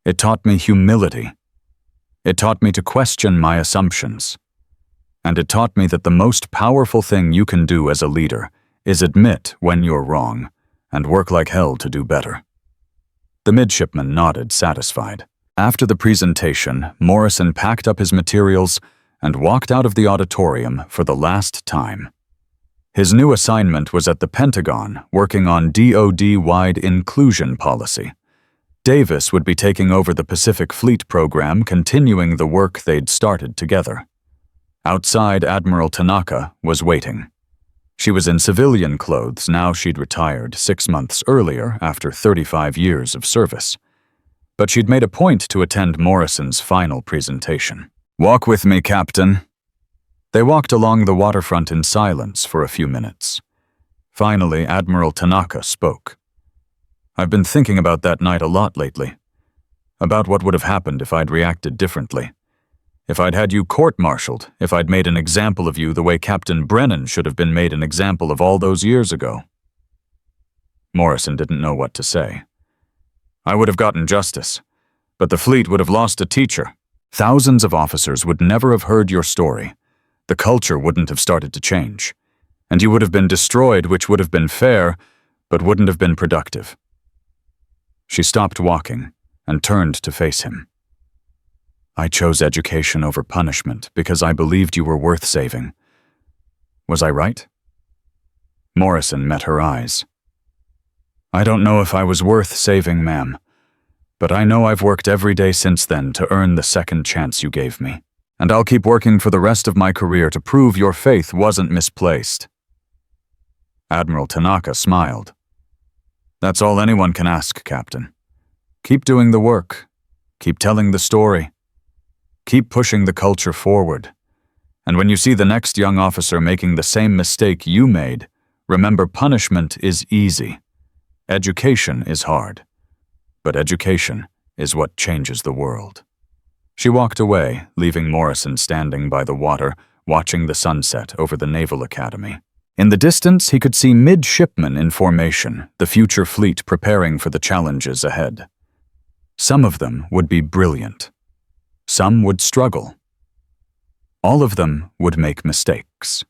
It taught me humility. It taught me to question my assumptions. And it taught me that the most powerful thing you can do as a leader is admit when you're wrong and work like hell to do better." The midshipman nodded, satisfied. After the presentation, Morrison packed up his materials and walked out of the auditorium for the last time. His new assignment was at the Pentagon, working on DoD-wide inclusion policy. Davis would be taking over the Pacific Fleet program, continuing the work they'd started together. Outside, Admiral Tanaka was waiting. She was in civilian clothes now she'd retired 6 months earlier after 35 years of service. But she'd made a point to attend Morrison's final presentation. "Walk with me, Captain." They walked along the waterfront in silence for a few minutes. Finally, Admiral Tanaka spoke. "I've been thinking about that night a lot lately. About what would have happened if I'd reacted differently. If I'd had you court-martialed, if I'd made an example of you the way Captain Brennan should have been made an example of all those years ago." Morrison didn't know what to say. "I would have gotten justice, but the fleet would have lost a teacher. Thousands of officers would never have heard your story. The culture wouldn't have started to change. And you would have been destroyed, which would have been fair, but wouldn't have been productive." She stopped walking and turned to face him. "I chose education over punishment because I believed you were worth saving. Was I right?" Morrison met her eyes. "I don't know if I was worth saving, ma'am, but I know I've worked every day since then to earn the second chance you gave me, and I'll keep working for the rest of my career to prove your faith wasn't misplaced." Admiral Tanaka smiled. "That's all anyone can ask, Captain. Keep doing the work. Keep telling the story. Keep pushing the culture forward. And when you see the next young officer making the same mistake you made, remember punishment is easy. Education is hard. But education is what changes the world." She walked away, leaving Morrison standing by the water, watching the sunset over the Naval Academy. In the distance, he could see midshipmen in formation, the future fleet preparing for the challenges ahead. Some of them would be brilliant. Some would struggle. All of them would make mistakes.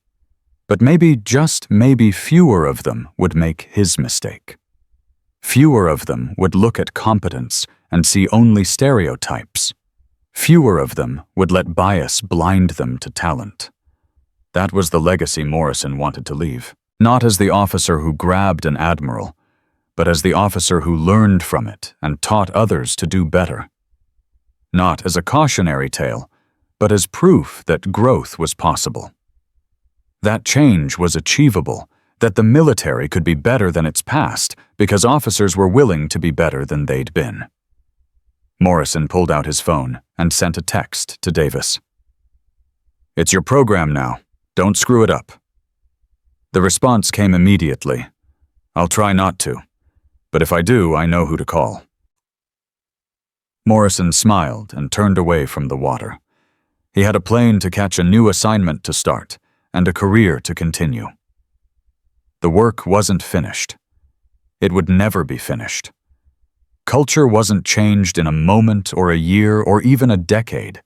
But maybe, just maybe, fewer of them would make his mistake. Fewer of them would look at competence and see only stereotypes. Fewer of them would let bias blind them to talent. That was the legacy Morrison wanted to leave, not as the officer who grabbed an admiral, but as the officer who learned from it and taught others to do better. Not as a cautionary tale, but as proof that growth was possible. That change was achievable, that the military could be better than its past because officers were willing to be better than they'd been. Morrison pulled out his phone and sent a text to Davis. "It's your program now. Don't screw it up." The response came immediately. "I'll try not to, but if I do, I know who to call." Morrison smiled and turned away from the water. He had a plane to catch, a new assignment to start, and a career to continue. The work wasn't finished. It would never be finished. Culture wasn't changed in a moment or a year or even a decade.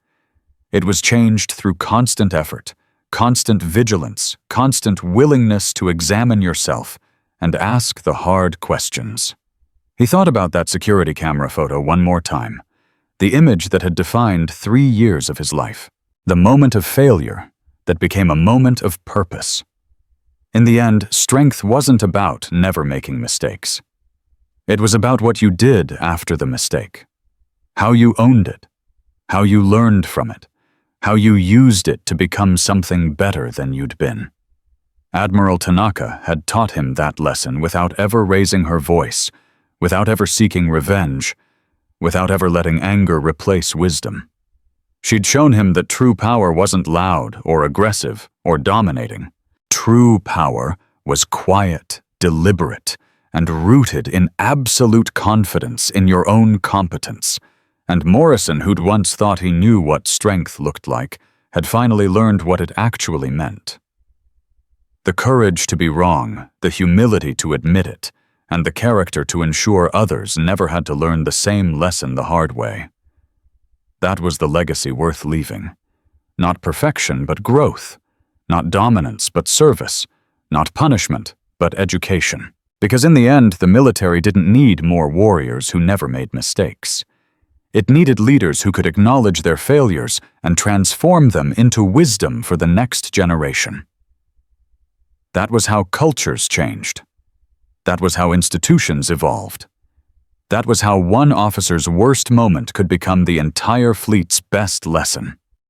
It was changed through constant effort, constant vigilance, constant willingness to examine yourself and ask the hard questions. He thought about that security camera photo one more time, the image that had defined 3 years of his life, the moment of failure that became a moment of purpose. In the end, strength wasn't about never making mistakes. It was about what you did after the mistake, how you owned it, how you learned from it, how you used it to become something better than you'd been. Admiral Tanaka had taught him that lesson without ever raising her voice, without ever seeking revenge, without ever letting anger replace wisdom. She'd shown him that true power wasn't loud or aggressive or dominating. True power was quiet, deliberate, and rooted in absolute confidence in your own competence. And Morrison, who'd once thought he knew what strength looked like, had finally learned what it actually meant. The courage to be wrong, the humility to admit it, and the character to ensure others never had to learn the same lesson the hard way. That was the legacy worth leaving. Not perfection, but growth. Not dominance, but service. Not punishment, but education. Because in the end, the military didn't need more warriors who never made mistakes. It needed leaders who could acknowledge their failures and transform them into wisdom for the next generation. That was how cultures changed. That was how institutions evolved. That was how one officer's worst moment could become the entire fleet's best lesson.